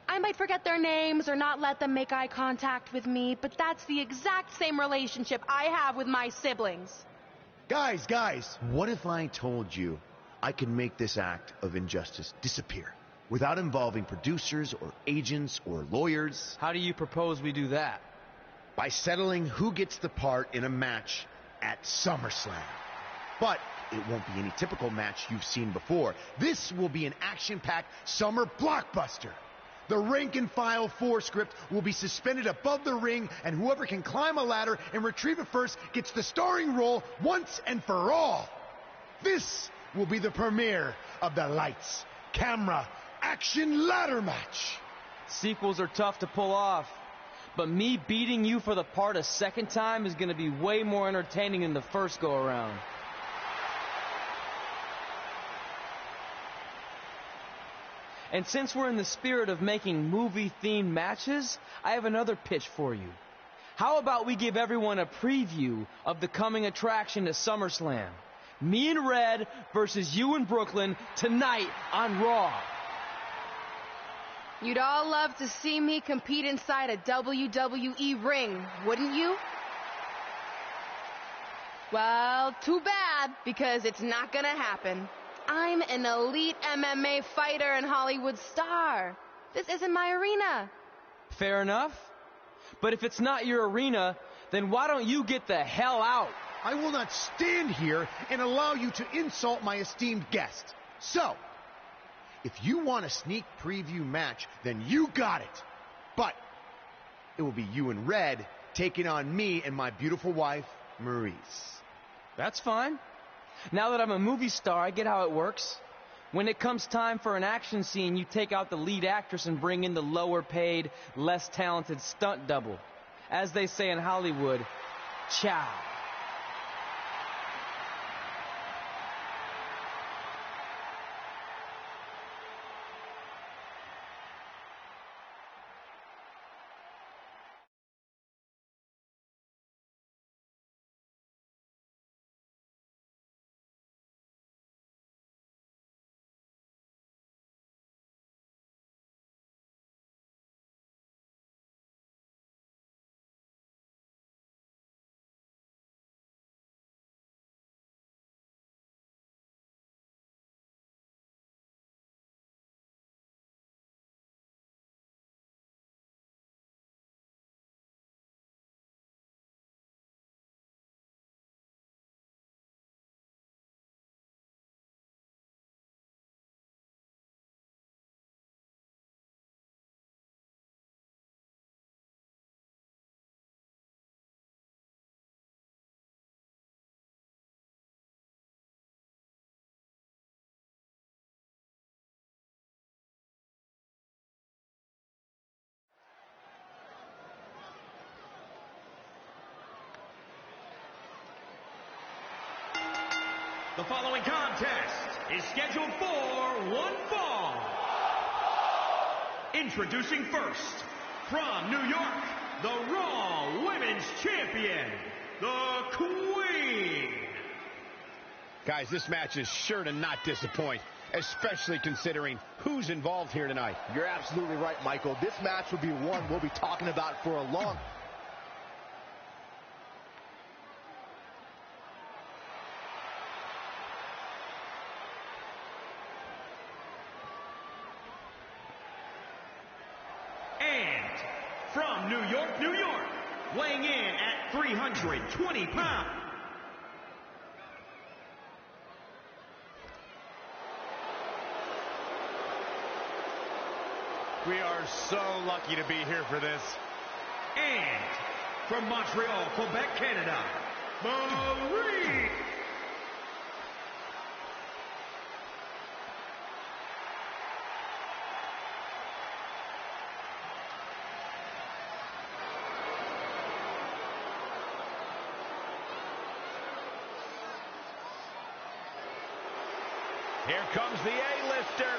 I might forget their names or not let them make eye contact with me, but that's the exact same relationship I have with my siblings. Guys, what if I told you I could make this act of injustice disappear without involving producers or agents or lawyers? How do you propose we do that? By settling who gets the part in a match at SummerSlam. But it won't be any typical match you've seen before. This will be an action-packed summer blockbuster. The rank and file 4 script will be suspended above the ring, and whoever can climb a ladder and retrieve it first gets the starring role once and for all. This will be the premiere of the lights, camera, action ladder match. Sequels are tough to pull off, but me beating you for the part a second time is going to be way more entertaining than the first go-around. And since we're in the spirit of making movie-themed matches, I have another pitch for you. How about we give everyone a preview of the coming attraction to SummerSlam? Me and Red versus you in Brooklyn tonight on Raw. You'd all love to see me compete inside a WWE ring, wouldn't you? Well, too bad, because it's not gonna happen. I'm an elite MMA fighter and Hollywood star. This isn't my arena. Fair enough. But if it's not your arena, then why don't you get the hell out? I will not stand here and allow you to insult my esteemed guest. So, if you want a sneak preview match, then you got it. But it will be you and Red taking on me and my beautiful wife, Maurice. That's fine. Now that I'm a movie star, I get how it works. When it comes time for an action scene, you take out the lead actress and bring in the lower-paid, less talented stunt double. As they say in Hollywood, ciao. The following contest is scheduled for one fall. Introducing first, from New York, the Raw Women's Champion, the Queen. Guys, this match is sure to not disappoint, especially considering who's involved here tonight. You're absolutely right, Michael. This match will be one we'll be talking about for a long time. From New York, New York, weighing in at 320 pounds. We are so lucky to be here for this. And from Montreal, Quebec, Canada, Maurice. Here comes the A-lister.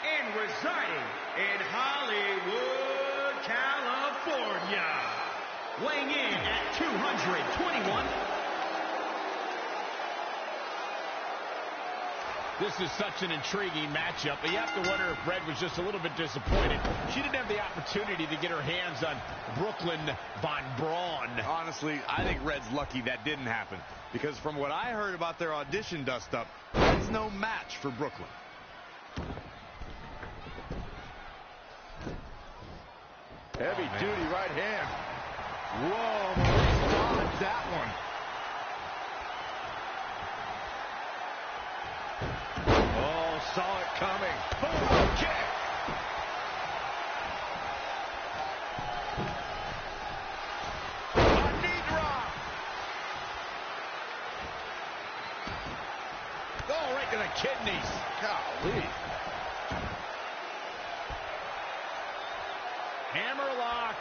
And residing in Hollywood, California, weighing in at 221. This is such an intriguing matchup, but you have to wonder if Red was just a little bit disappointed. She didn't have the opportunity to get her hands on Brooklyn Von Braun. Honestly, I think Red's lucky that didn't happen, because from what I heard about their audition dust-up, Red's no match for Brooklyn. Heavy-duty right hand. Whoa, Maurice dodged that one. Oh, saw it coming. Boom, kick. A knee drop. Oh, right to the kidneys. Golly. Hammerlock.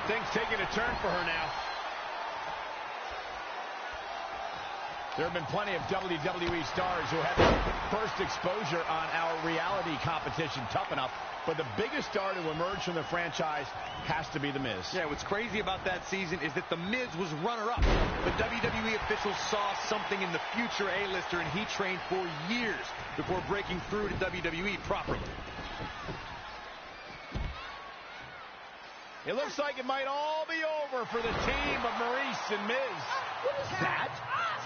Things taking a turn for her now. There have been plenty of WWE stars who had their first exposure on our reality competition, Tough Enough, but the biggest star to emerge from the franchise has to be The Miz. Yeah, what's crazy about that season is that The Miz was runner-up. But WWE officials saw something in the future A-lister, and he trained for years before breaking through to WWE properly. It looks like it might all be over for the team of Maurice and Miz. What is that?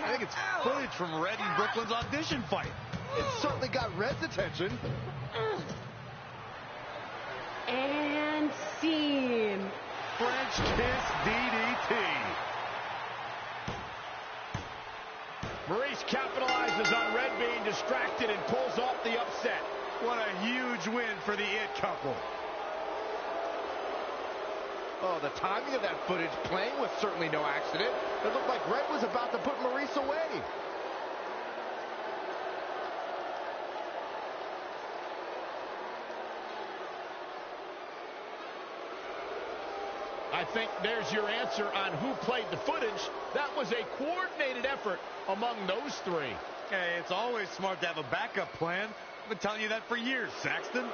I think it's footage from Red and Brooklyn's audition fight. It certainly got Red's attention. And scene. French kiss DDT. Maurice capitalizes on Red being distracted and pulls off the upset. What a huge win for the It couple. Oh, the timing of that footage playing was certainly no accident. It looked like Red was about to put Maurice away. I think there's your answer on who played the footage. That was a coordinated effort among those three. Hey, it's always smart to have a backup plan. I've been telling you that for years, Saxton.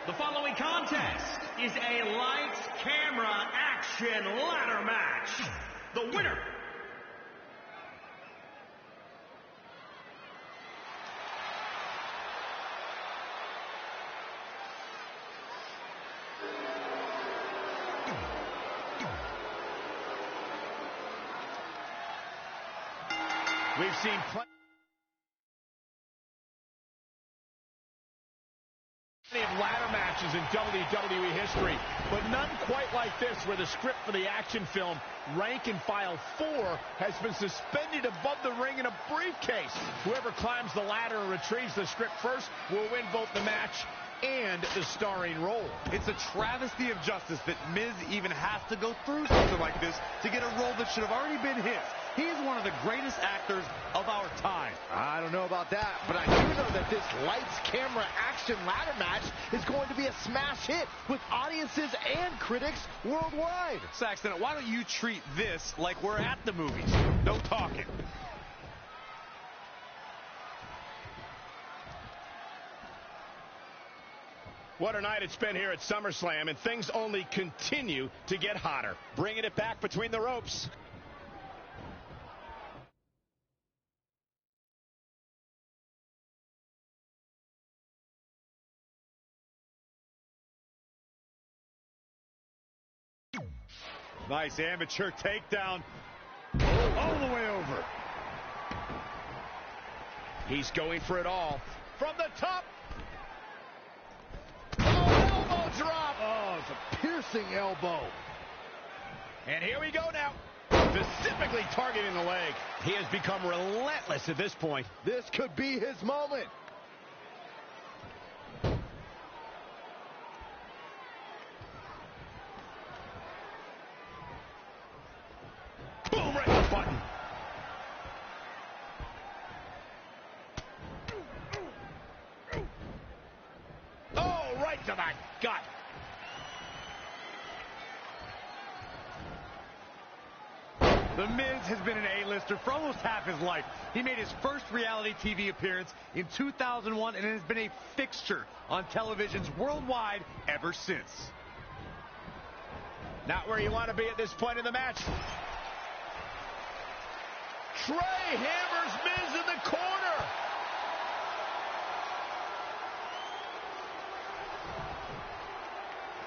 The following contest is a lights, camera, action ladder match. The winner we've seen plenty of ladder matches in WWE history, but none quite like this, where the script for the action film Rank and File 4 has been suspended above the ring in a briefcase. Whoever climbs the ladder or retrieves the script first will win both the match and the starring role. It's a travesty of justice that Miz even has to go through something like this to get a role that should have already been his. He is one of the greatest actors of our time. I don't know about that, but I do know that this lights, camera, action ladder match is going to be a smash hit with audiences and critics worldwide. Saxton, why don't you treat this like we're at the movies? No talking. What a night it's been here at SummerSlam, and things only continue to get hotter. Bringing it back between the ropes. Nice amateur takedown. All the way over. He's going for it all. From the top. Elbow drop. Oh, it's a piercing elbow. And here we go now. Specifically targeting the leg. He has become relentless at this point. This could be his moment. Boom, right in the button. Oh, right to the gut. The Miz has been an A-lister for almost half his life. He made his first reality TV appearance in 2001 and has been a fixture on televisions worldwide ever since. Not where you want to be at this point in the match. Trey hammers Miz in the corner.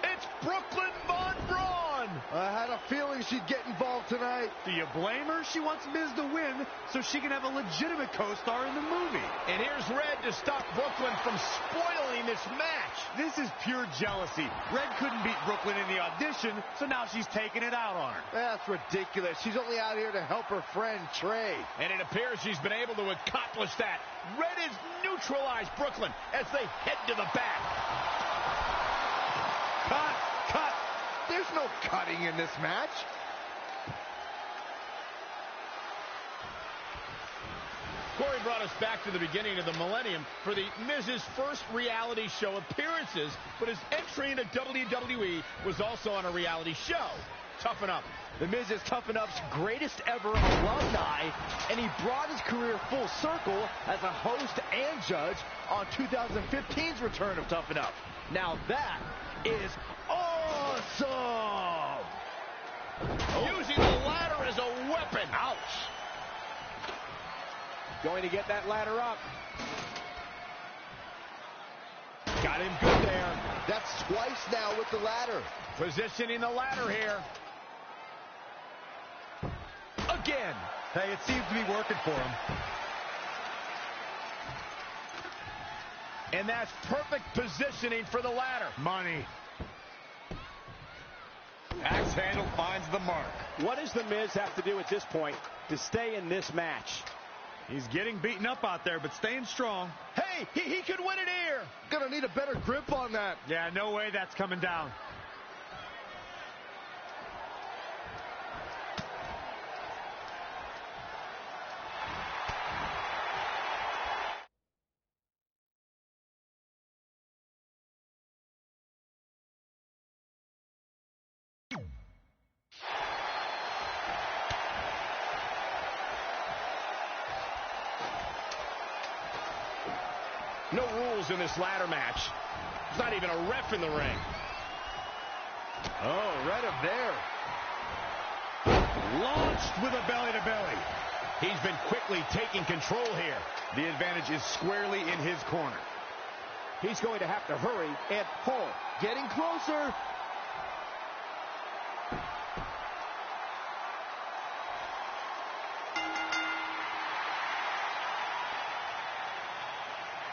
It's Brooklyn Von Braun. I had a feeling she'd get involved tonight. Do you blame her? She wants Miz to win so she can have a legitimate co-star in the movie. And here's Red to stop Brooklyn from spoiling this match. This is pure jealousy. Red couldn't beat Brooklyn in the audition, so now she's taking it out on her. That's ridiculous. She's only out here to help her friend Trey. And it appears she's been able to accomplish that. Red has neutralized Brooklyn as they head to the back. Cut! Cut! There's no cutting in this match. Corey brought us back to the beginning of the millennium for the Miz's first reality show appearances, but his entry into WWE was also on a reality show. Toughen Up. The Miz is Toughen Up's greatest ever alumni, and he brought his career full circle as a host and judge on 2015's return of Toughen Up. Now that is awesome! Using the ladder as a weapon. Ouch. Going to get that ladder up. Got him good there. That's twice now with the ladder. Positioning the ladder here. Again. Hey, it seems to be working for him. And that's perfect positioning for the ladder. Money. Axe handle finds the mark. What does The Miz have to do at this point to stay in this match? He's getting beaten up out there, but staying strong. Hey, he could win it here. Gonna need a better grip on that. Yeah, no way that's coming down. No rules in this ladder match. There's not even a ref in the ring. Oh, read him there. Launched with a belly-to-belly. He's been quickly taking control here. The advantage is squarely in his corner. He's going to have to hurry and pull. Getting closer.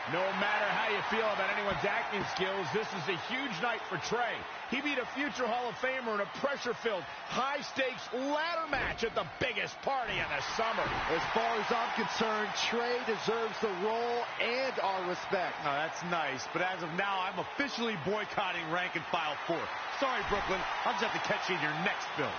No matter how you feel about anyone's acting skills, this is a huge night for Trey. He beat a future Hall of Famer in a pressure-filled, high-stakes ladder match at the biggest party of the summer. As far as I'm concerned, Trey deserves the role and our respect. Oh, that's nice, but as of now, I'm officially boycotting Rank and File 4. Sorry, Brooklyn. I'll just have to catch you in your next film.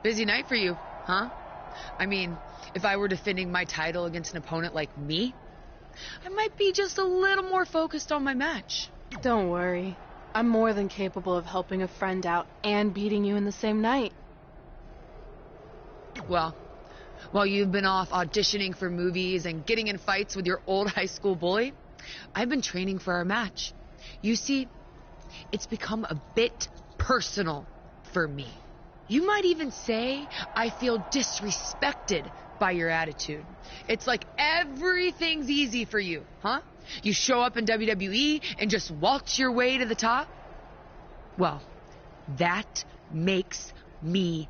Busy night for you, huh? I mean, if I were defending my title against an opponent like me, I might be just a little more focused on my match. Don't worry. I'm more than capable of helping a friend out and beating you in the same night. Well, while you've been off auditioning for movies and getting in fights with your old high school bully, I've been training for our match. You see, it's become a bit personal for me. You might even say I feel disrespected by your attitude. It's like everything's easy for you, huh? You show up in WWE and just waltz your way to the top? Well, that makes me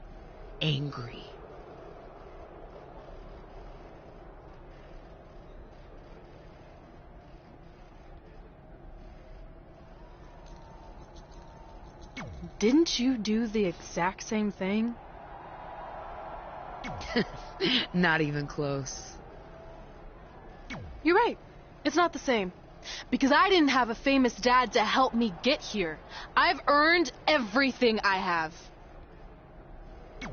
angry. Didn't you do the exact same thing? Not even close. You're right. It's not the same. Because I didn't have a famous dad to help me get here. I've earned everything I have.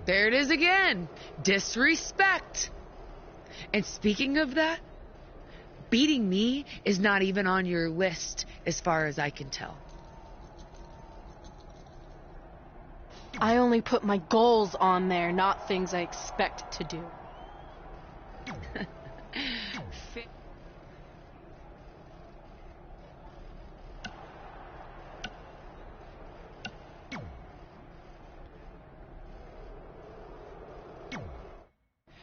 There it is again. Disrespect. And speaking of that, beating me is not even on your list as far as I can tell. I only put my goals on there, not things I expect to do.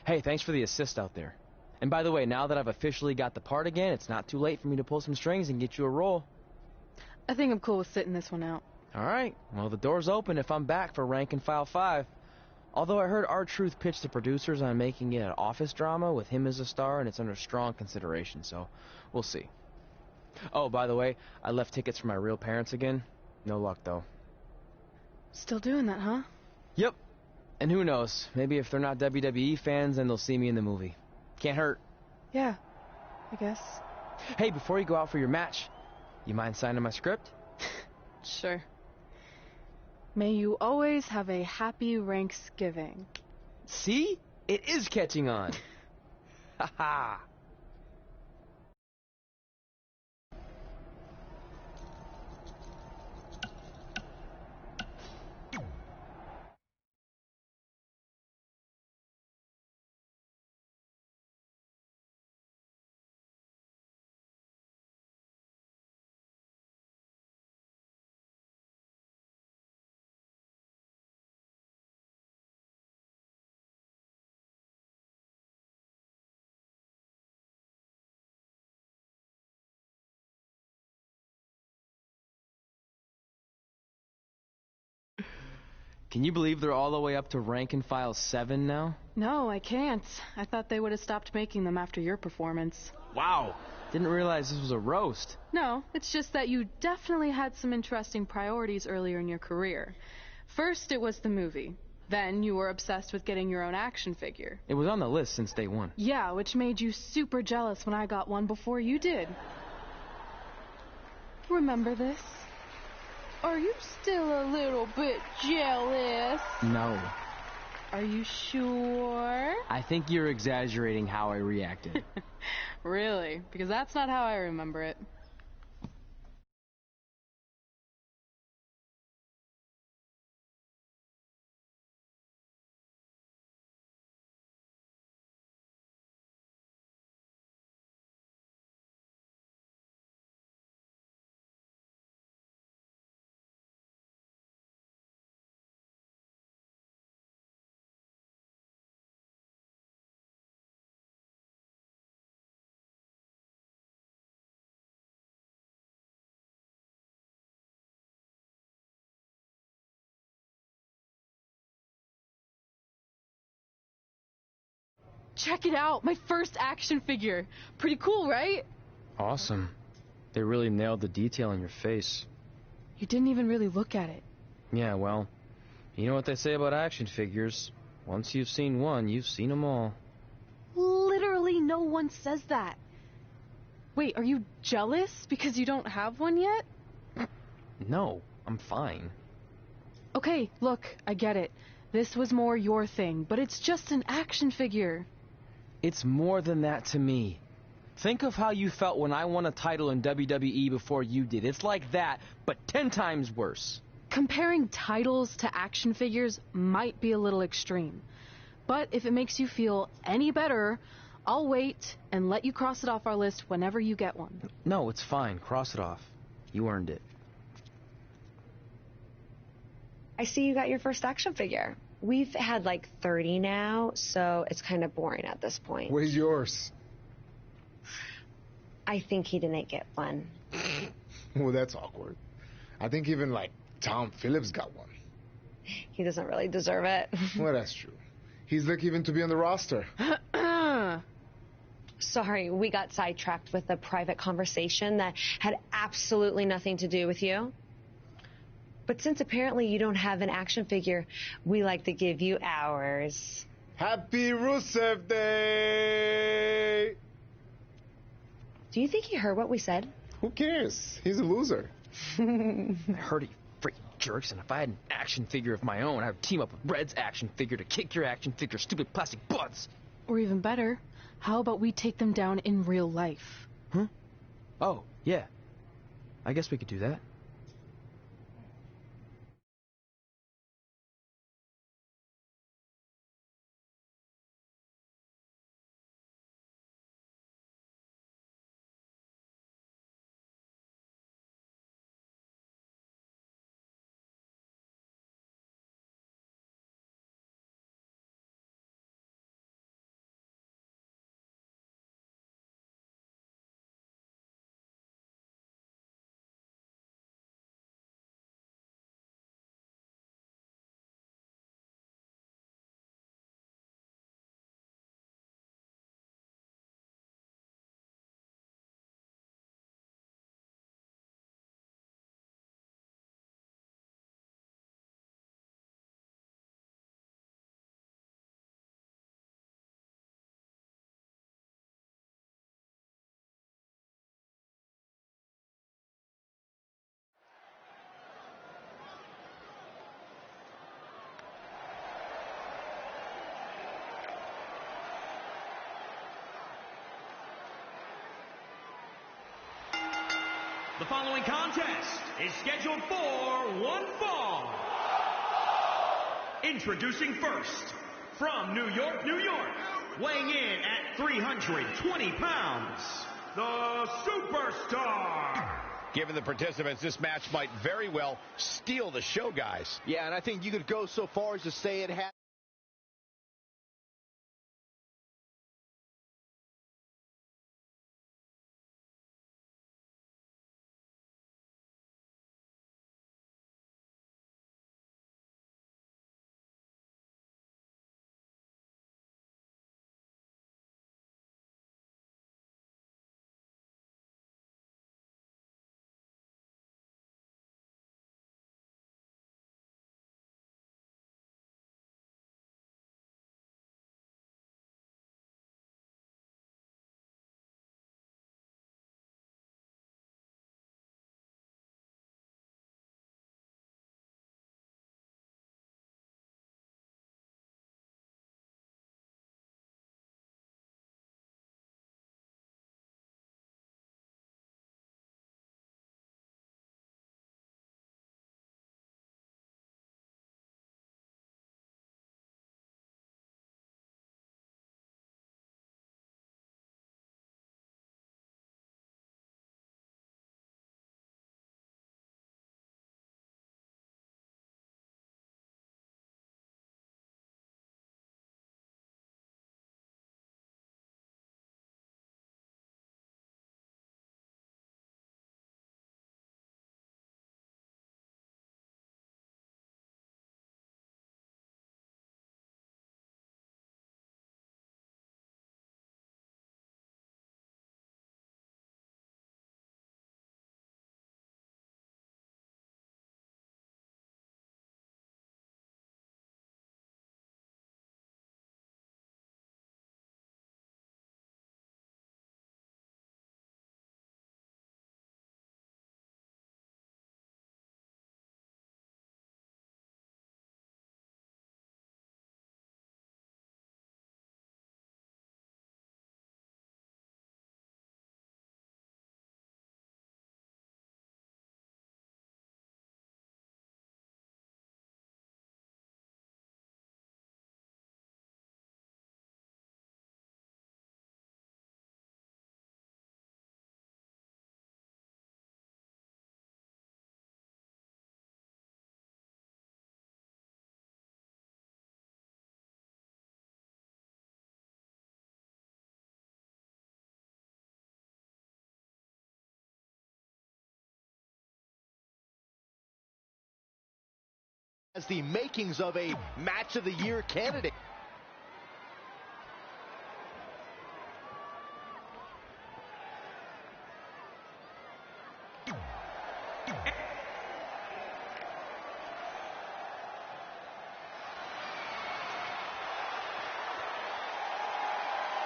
Hey, thanks for the assist out there. And by the way, now that I've officially got the part again, it's not too late for me to pull some strings and get you a role. I think I'm cool with sitting this one out. All right. Well, the door's open if I'm back for Rank and File 5. Although I heard R-Truth pitch to producers on making it an office drama with him as a star, and it's under strong consideration, so we'll see. Oh, by the way, I left tickets for my real parents again. No luck, though. Still doing that, huh? Yep. And who knows, maybe if they're not WWE fans, then they'll see me in the movie. Can't hurt. Yeah, I guess. Hey, before you go out for your match, you mind signing my script? Sure. May you always have a happy Ranksgiving. See? It is catching on. Ha ha. Can you believe they're all the way up to rank and file 7 now? No, I can't. I thought they would have stopped making them after your performance. Wow. Didn't realize this was a roast. No, it's just that you definitely had some interesting priorities earlier in your career. First, it was the movie. Then you were obsessed with getting your own action figure. It was on the list since day one. Yeah, which made you super jealous when I got one before you did. Remember this? Are you still a little bit jealous? No. Are you sure? I think you're exaggerating how I reacted. Really? Because that's not how I remember it. Check it out, my first action figure. Pretty cool, right? Awesome. They really nailed the detail in your face. You didn't even really look at it. Yeah, well, you know what they say about action figures. Once you've seen one, you've seen them all. Literally no one says that. Wait, are you jealous because you don't have one yet? No, I'm fine. Okay, look, I get it. This was more your thing, but it's just an action figure. It's more than that to me. Think of how you felt when I won a title in WWE before you did. It's like that, but 10 times worse. Comparing titles to action figures might be a little extreme. But if it makes you feel any better, I'll wait and let you cross it off our list whenever you get one. No, it's fine. Cross it off. You earned it. I see you got your first action figure. We've had like 30 now, so it's kind of boring at this point. Where's yours? I think he didn't get one. Well, that's awkward. I think even like Tom Phillips got one. He doesn't really deserve it. Well, that's true. He's lucky even to be on the roster. Sorry, we got sidetracked with a private conversation that had absolutely nothing to do with you. But since apparently you don't have an action figure, we like to give you ours. Happy Rusev Day! Do you think he heard what we said? Who cares? He's a loser. I heard you freaking jerks, and if I had an action figure of my own, I would team up with Red's action figure to kick your action figure stupid plastic butts. Or even better, how about we take them down in real life? Huh? Oh, yeah. I guess we could do that. The following contest is scheduled for one fall. Introducing first, from New York, New York, weighing in at 320 pounds, the Superstar. Given the participants, this match might very well steal the show, guys. Yeah, and I think you could go so far as to say it had As the makings of a match of the year candidate.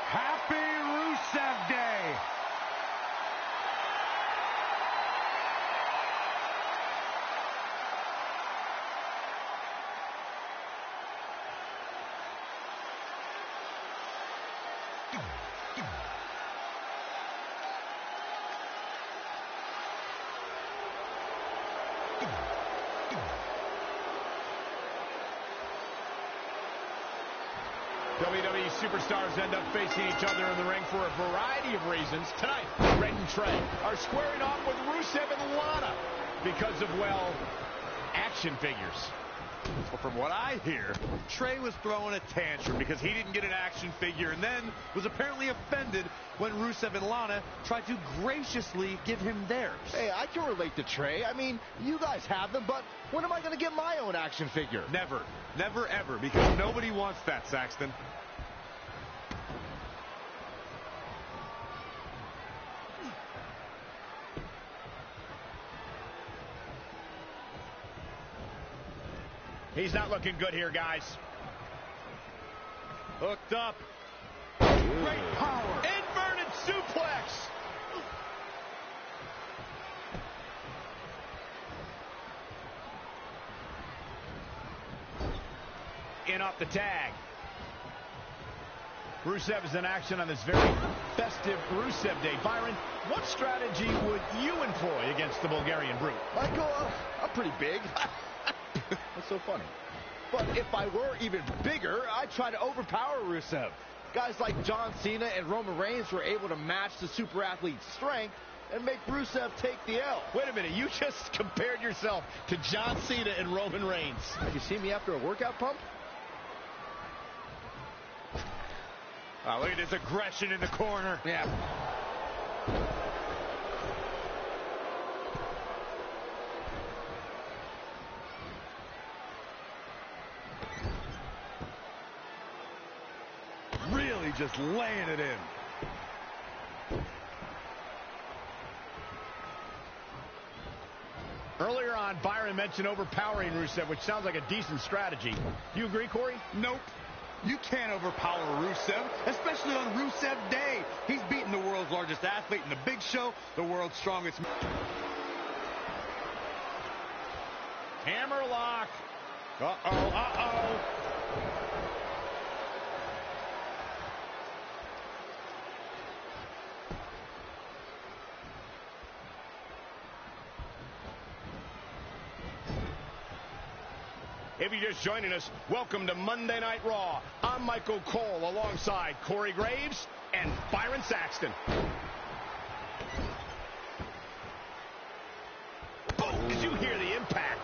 Happy Rusev Day! WWE superstars end up facing each other in the ring for a variety of reasons. Tonight, Red and Trey are squaring off with Rusev and Lana because of, well, action figures. Well, from what I hear, Trey was throwing a tantrum because he didn't get an action figure and then was apparently offended when Rusev and Lana tried to graciously give him theirs. Hey, I can relate to Trey. I mean, you guys have them, but when am I going to get my own action figure? Never. Never, ever, because nobody wants that, Saxton. He's not looking good here, guys. Hooked up. Great power. Inverted suplex. In off the tag. Rusev is in action on this very festive Rusev Day. Byron, what strategy would you employ against the Bulgarian Brute? Michael, I'm pretty big. What's so funny? But if I were even bigger, I'd try to overpower Rusev. Guys like John Cena and Roman Reigns were able to match the super athlete's strength and make Rusev take the L. Wait a minute, you just compared yourself to John Cena and Roman Reigns. You see me after a workout pump? Oh, look at this aggression in the corner. Yeah. Really just laying it in. Earlier on, Byron mentioned overpowering Rusev, which sounds like a decent strategy. Do you agree, Corey? Nope. You can't overpower Rusev, especially on Rusev Day. He's beaten the world's largest athlete in the Big Show, the world's strongest. Hammerlock. Uh-oh, uh-oh. If you're just joining us, welcome to Monday Night Raw. I'm Michael Cole alongside Corey Graves and Byron Saxton. Boom! Did you hear the impact?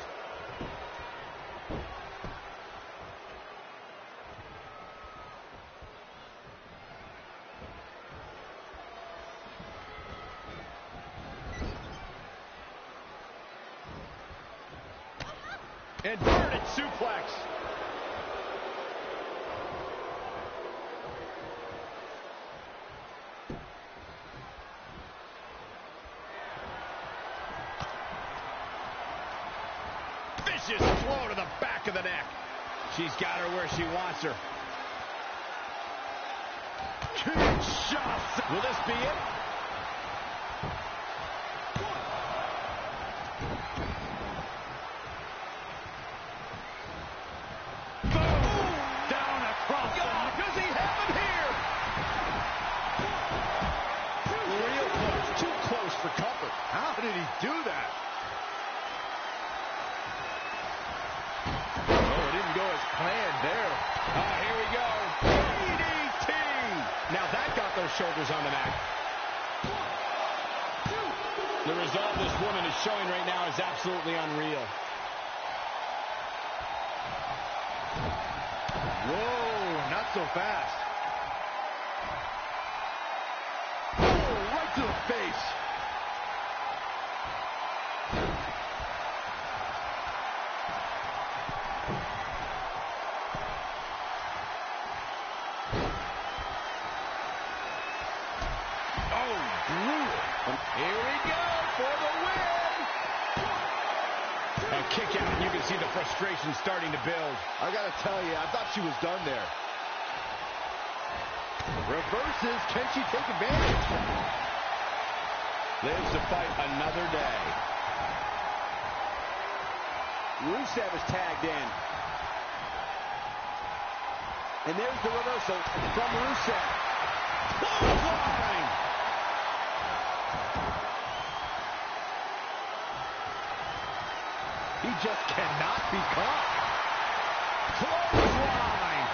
Inverted suplex. Vicious blow to the back of the neck. She's got her where she wants her. Huge shots. Will this be it? How did he do that? Oh, it didn't go as planned there. Oh, here we go. DDT! Now that got those shoulders on the mat. The resolve this woman is showing right now is absolutely unreal. Whoa, not so fast. Oh, right to the face. Oh, brutal. Here we go for the win. A kick out, and you can see the frustration starting to build. I got to tell you, I thought she was done there. Reverses. Can she take advantage? Lives to fight another day. Rusev is tagged in. And there's the reversal from Rusev. Clothesline! He just cannot be caught. Clothesline!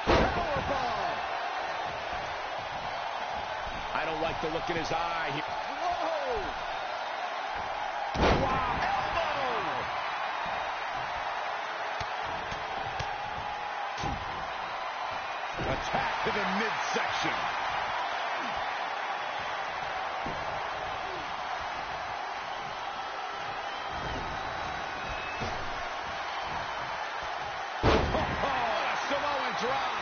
Powerbomb! I don't like the look in his eye. Whoa! Wow! Elbow! Attack to the midsection. Samoan drop.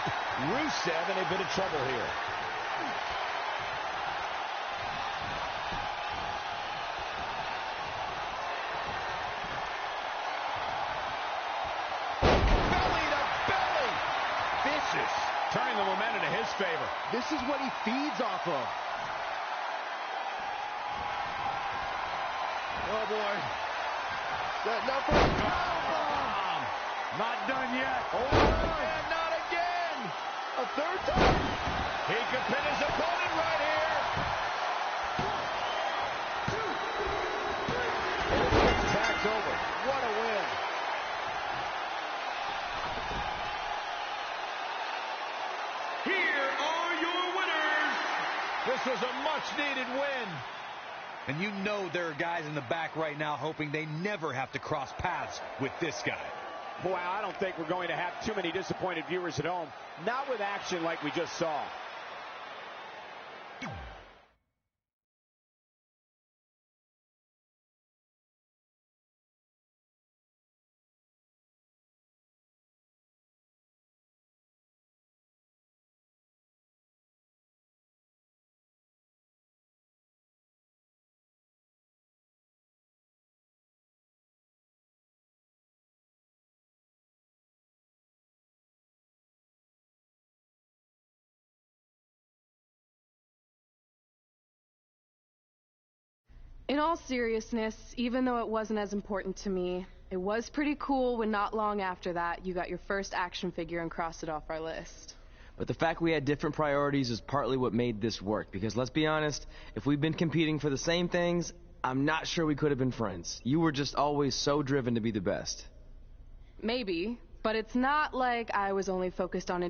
Rusev in a bit of trouble here. Belly to belly. Vicious. Turning the momentum to his favor. This is what he feeds off of. Oh, boy. Setting up for a powerbomb. Not done yet. Oh, and not again. A third time. He could pin his opponent right here. And this tag's over. What a win. Here are your winners. This was a much-needed win. And you know there are guys in the back right now hoping they never have to cross paths with this guy. Boy, I don't think we're going to have too many disappointed viewers at home. Not with action like we just saw. In all seriousness, even though it wasn't as important to me, it was pretty cool when not long after that you got your first action figure and crossed it off our list. But the fact we had different priorities is partly what made this work. Because let's be honest, if we'd been competing for the same things, I'm not sure we could have been friends. You were just always so driven to be the best. Maybe, but it's not like I was only focused on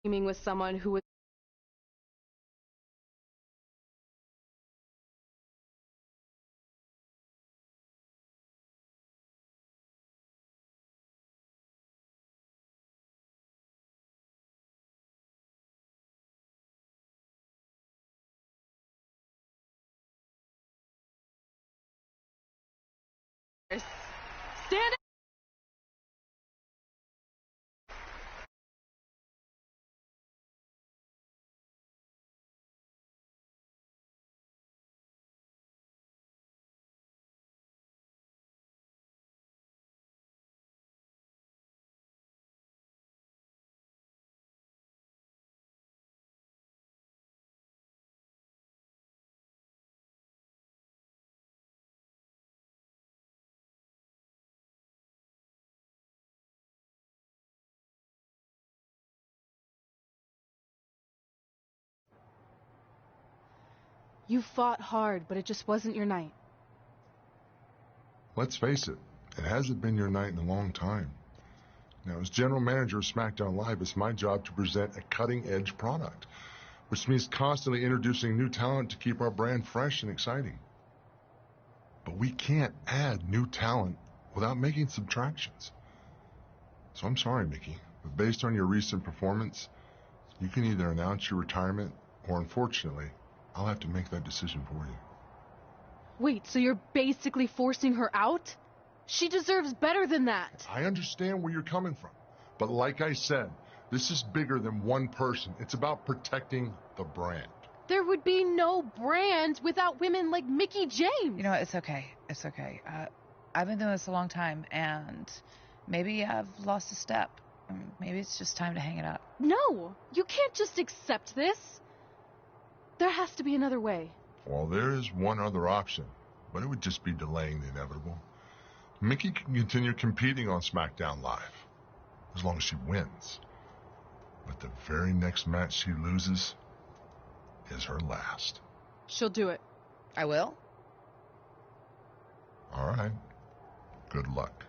teaming with someone who was stand up. You fought hard, but it just wasn't your night. Let's face it, it hasn't been your night in a long time. Now, as general manager of SmackDown Live, it's my job to present a cutting-edge product, which means constantly introducing new talent to keep our brand fresh and exciting. But we can't add new talent without making subtractions. So I'm sorry, Mickey. But based on your recent performance, you can either announce your retirement, or unfortunately, I'll have to make that decision for you. Wait, so you're basically forcing her out? She deserves better than that. I understand where you're coming from. But like I said, this is bigger than one person. It's about protecting the brand. There would be no brand without women like Mickie James. You know what? It's okay. It's okay. I've been doing this a long time, and maybe I've lost a step. Maybe it's just time to hang it up. No, you can't just accept this. There has to be another way. Well, there is one other option, but it would just be delaying the inevitable. Mickie can continue competing on SmackDown Live, as long as she wins. But the very next match she loses is her last. She'll do it. I will? All right. Good luck.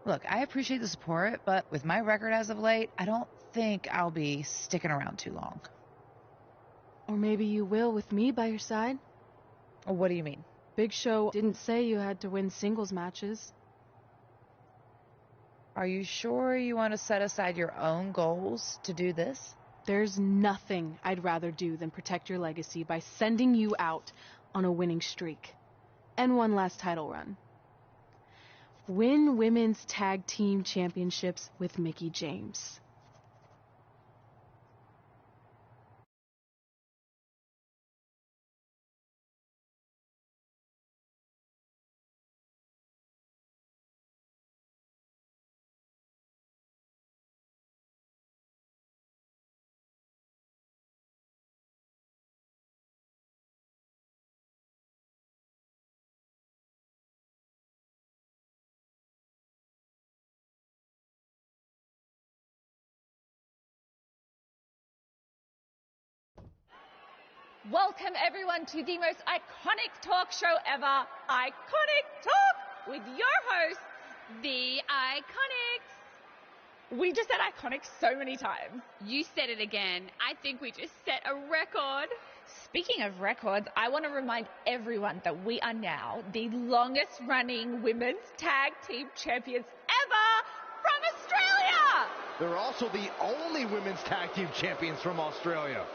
Look, I appreciate the support, but with my record as of late, I don't think I'll be sticking around too long. Or maybe you will with me by your side. What do you mean? Big Show didn't say you had to win singles matches. Are you sure you want to set aside your own goals to do this? There's nothing I'd rather do than protect your legacy by sending you out on a winning streak. And one last title run. Win Women's Tag Team Championships with Mickie James. Welcome everyone to the most iconic talk show ever, Iconic Talk, with your hosts, the Iconics. We just said iconic so many times. You said it again. I think we just set a record. Speaking of records, I want to remind everyone that we are now the longest running women's tag team champions ever from Australia. They're also the only women's tag team champions from Australia.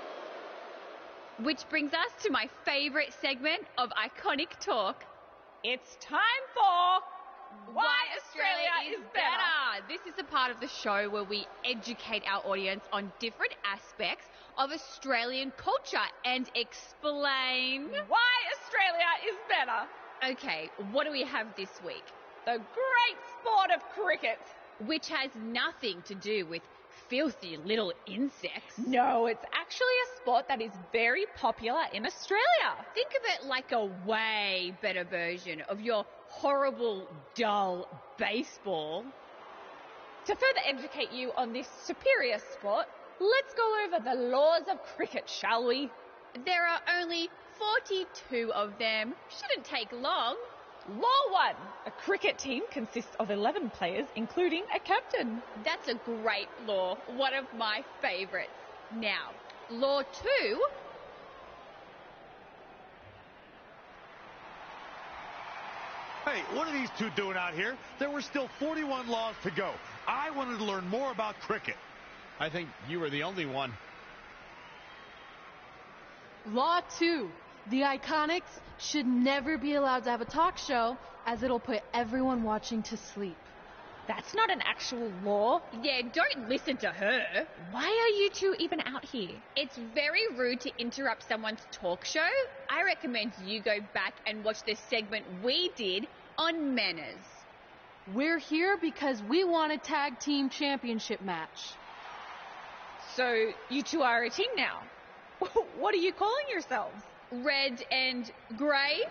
Which brings us to my favorite segment of Iconic Talk. It's time for Why Australia is Better. This is a part of the show where we educate our audience on different aspects of Australian culture and explain why Australia is better. Okay, what do we have this week? The great sport of cricket. Which has nothing to do with filthy little insects. No, it's actually a sport that is very popular in Australia. Think of it like a way better version of your horrible, dull baseball. To further educate you on this superior sport, let's go over the laws of cricket, shall we? There are only 42 of them. Shouldn't take long. Law 1. A cricket team consists of 11 players, including a captain. That's a great law. One of my favourites. Now, Law 2. Hey, what are these two doing out here? There were still 41 laws to go. I wanted to learn more about cricket. I think you were the only one. Law 2. The Iconics should never be allowed to have a talk show, as it'll put everyone watching to sleep. That's not an actual law. Yeah, don't listen to her. Why are you two even out here? It's very rude to interrupt someone's talk show. I recommend you go back and watch the segment we did on manners. We're here because we want a tag team championship match. So you two are a team now. What are you calling yourselves? Red and grey.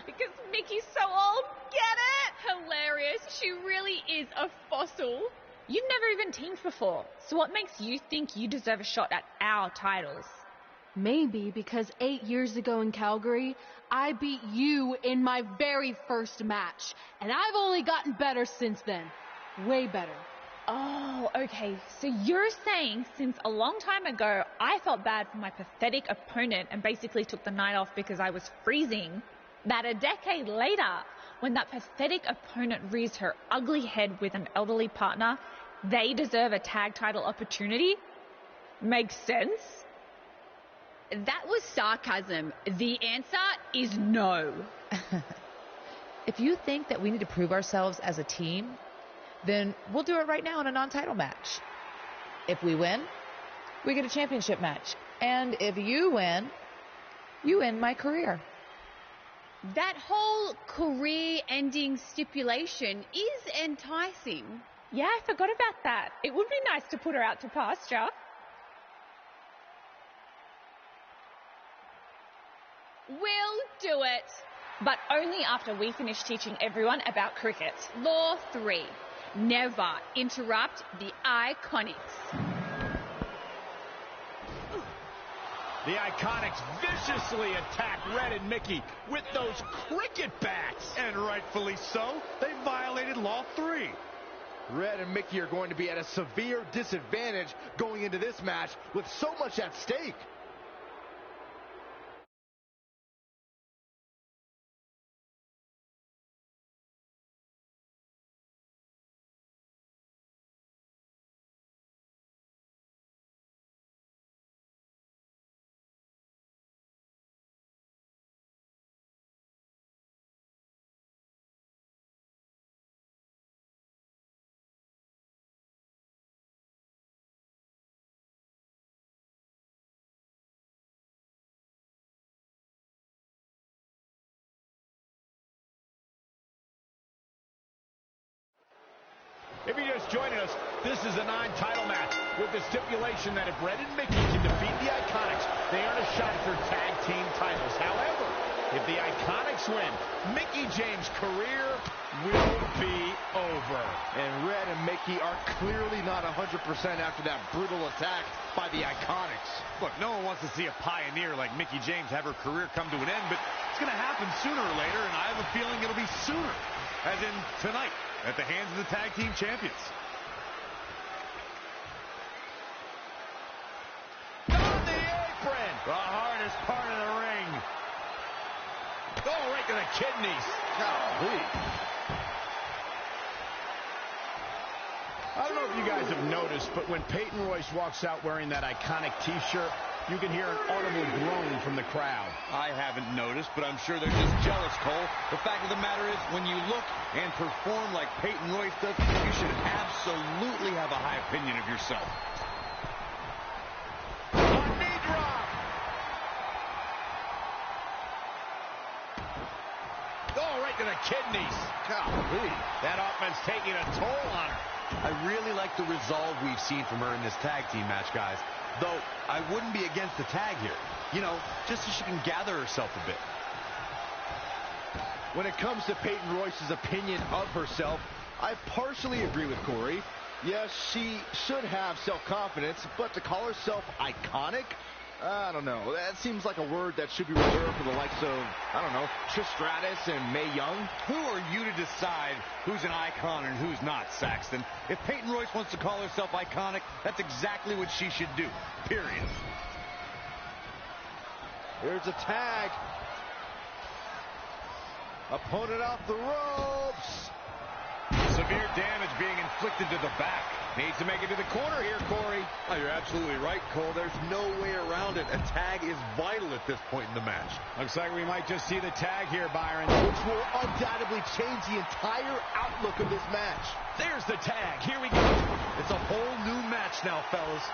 Because Mickey's so old. Get it? Hilarious. She really is a fossil. You've never even teamed before. So what makes you think you deserve a shot at our titles? Maybe because 8 years ago in Calgary, I beat you in my very first match. And I've only gotten better since then. Way better. Oh, okay. So you're saying since a long time ago, I felt bad for my pathetic opponent and basically took the night off because I was freezing, that a decade later, when that pathetic opponent rears her ugly head with an elderly partner, they deserve a tag title opportunity? Makes sense? That was sarcasm. The answer is no. If you think that we need to prove ourselves as a team, then we'll do it right now in a non-title match. If we win, we get a championship match. And if you win, you end my career. That whole career-ending stipulation is enticing. Yeah, I forgot about that. It would be nice to put her out to pasture. We'll do it. But only after we finish teaching everyone about cricket. Law 3. Never interrupt the Iconics. The Iconics viciously attack Red and Mickey with those cricket bats. And rightfully so. They violated Law 3. Red and Mickey are going to be at a severe disadvantage going into this match with so much at stake. If you're just joining us, this is a non-title match with the stipulation that if Red and Mickey can defeat the Iconics, they earn a shot at their tag team titles. However, if the Iconics win, Mickey James' career will be over. And Red and Mickey are clearly not 100% after that brutal attack by the Iconics. Look, no one wants to see a pioneer like Mickey James have her career come to an end, but it's going to happen sooner or later, and I have a feeling it'll be sooner, as in tonight, at the hands of the tag team champions. On the apron! The hardest part of the ring. Oh, right to the kidneys. Golly. I don't know if you guys have noticed, but when Peyton Royce walks out wearing that iconic T-shirt, you can hear an audible groan from the crowd. I haven't noticed, but I'm sure they're just jealous, Cole. The fact of the matter is, when you look and perform like Peyton Royce does, you should absolutely have a high opinion of yourself. A knee drop. Oh, right to the kidneys. Golly. That offense taking a toll on her. I really like the resolve we've seen from her in this tag team match, guys. Though, I wouldn't be against the tag here. You know, just so she can gather herself a bit. When it comes to Peyton Royce's opinion of herself, I partially agree with Corey. Yes, she should have self-confidence, but to call herself iconic? I don't know. That seems like a word that should be reserved for the likes of, I don't know, Trish Stratus and Mae Young. Who are you to decide who's an icon and who's not, Saxton? If Peyton Royce wants to call herself iconic, that's exactly what she should do, period. Here's a tag. Opponent off the ropes. Severe damage being inflicted to the back. Needs to make it to the corner here, Corey. Oh, you're absolutely right, Cole. There's no way around it. A tag is vital at this point in the match. Looks like we might just see the tag here, Byron. Which will undoubtedly change the entire outlook of this match. There's the tag. Here we go. It's a whole new match now, fellas.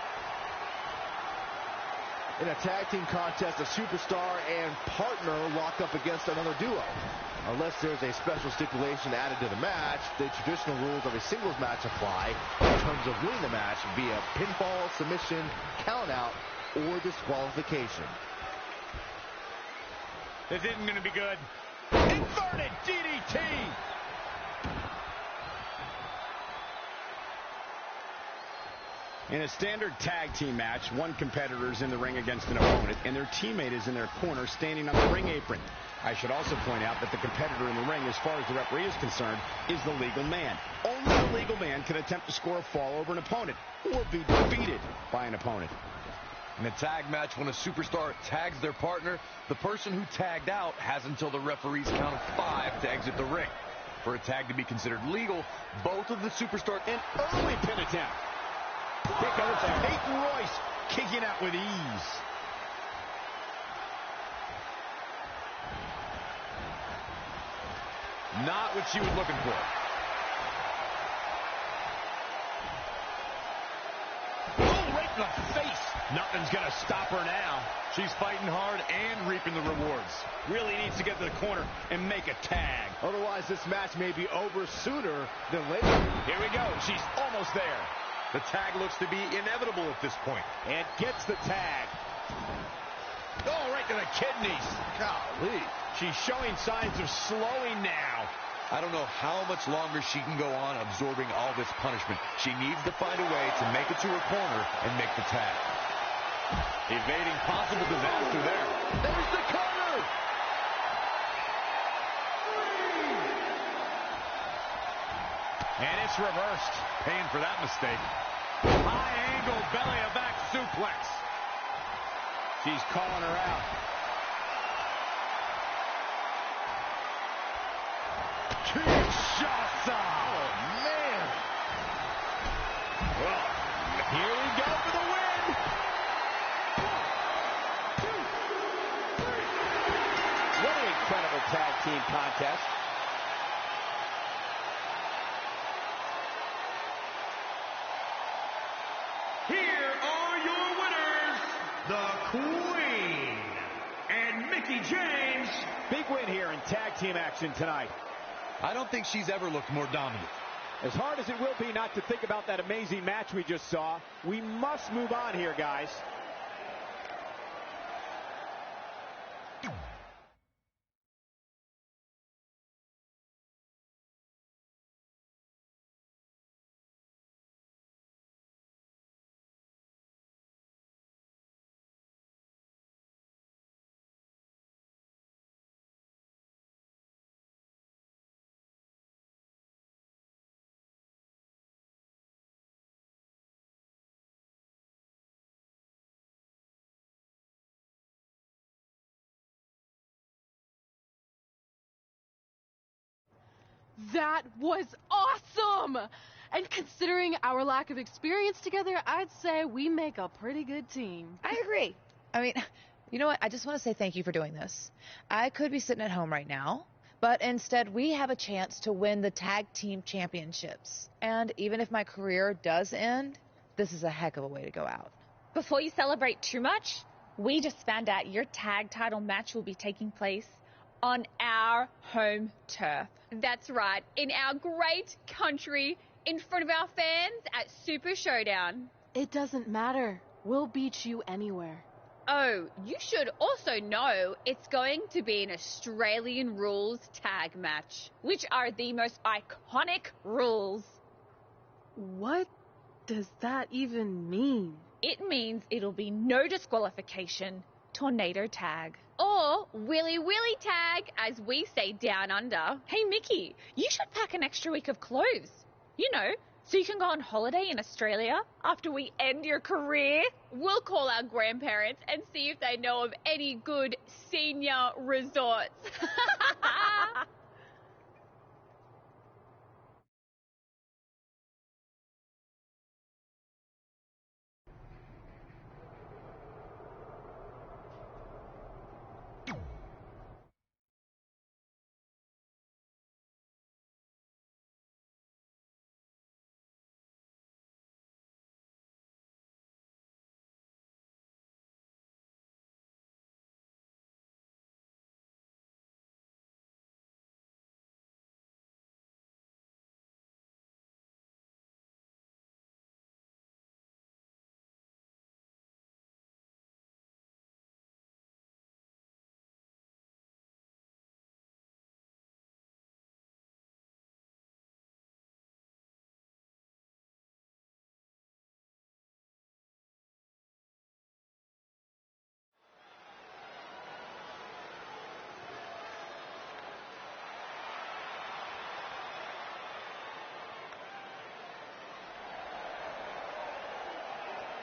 In a tag team contest, a superstar and partner lock up against another duo. Unless there's a special stipulation added to the match, the traditional rules of a singles match apply in terms of winning the match via pinfall, submission, countout, or disqualification. This isn't going to be good. Inverted DDT. In a standard tag team match, one competitor is in the ring against an opponent, and their teammate is in their corner standing on the ring apron. I should also point out that the competitor in the ring, as far as the referee is concerned, is the legal man. Only the legal man can attempt to score a fall over an opponent or be defeated by an opponent. In a tag match, when a superstar tags their partner, the person who tagged out has until the referee's count of 5 to exit the ring. For a tag to be considered legal, both of the superstars... An early pin attempt. Kick out there. Peyton Royce kicking out with ease. Not what she was looking for. Oh, right in the face. Nothing's going to stop her now. She's fighting hard and reaping the rewards. Really needs to get to the corner and make a tag. Otherwise, this match may be over sooner than later. Here we go. She's almost there. The tag looks to be inevitable at this point. And gets the tag. Oh, right to the kidneys. Golly. She's showing signs of slowing now. I don't know how much longer she can go on absorbing all this punishment. She needs to find a way to make it to her corner and make the tag. Evading possible disaster there. There's the corner! And it's reversed. Paying for that mistake. High angle belly-to-back suplex. She's calling her out. Kinshasa! Oh, man. Well, here we go for the win. 1, 2, 3. What an incredible tag team contest. Here are your winners, the Queen and Mickie James. Big win here in tag team action tonight. I don't think she's ever looked more dominant. As hard as it will be not to think about that amazing match we just saw, we must move on here, guys. That was awesome! And considering our lack of experience together, I'd say we make a pretty good team. I agree. I mean, you know what? I just want to say thank you for doing this. I could be sitting at home right now, but instead we have a chance to win the tag team championships. And even if my career does end, this is a heck of a way to go out. Before you celebrate too much, we just found out your tag title match will be taking place on our home turf. That's right, in our great country, in front of our fans at Super Showdown. It doesn't matter. We'll beat you anywhere. Oh, you should also know it's going to be an Australian rules tag match, which are the most iconic rules. What does that even mean? It means it'll be no disqualification, tornado tag. Or willy willy tag, as we say down under. Hey, Mickie, you should pack an extra week of clothes. You know, so you can go on holiday in Australia after we end your career. We'll call our grandparents and see if they know of any good senior resorts.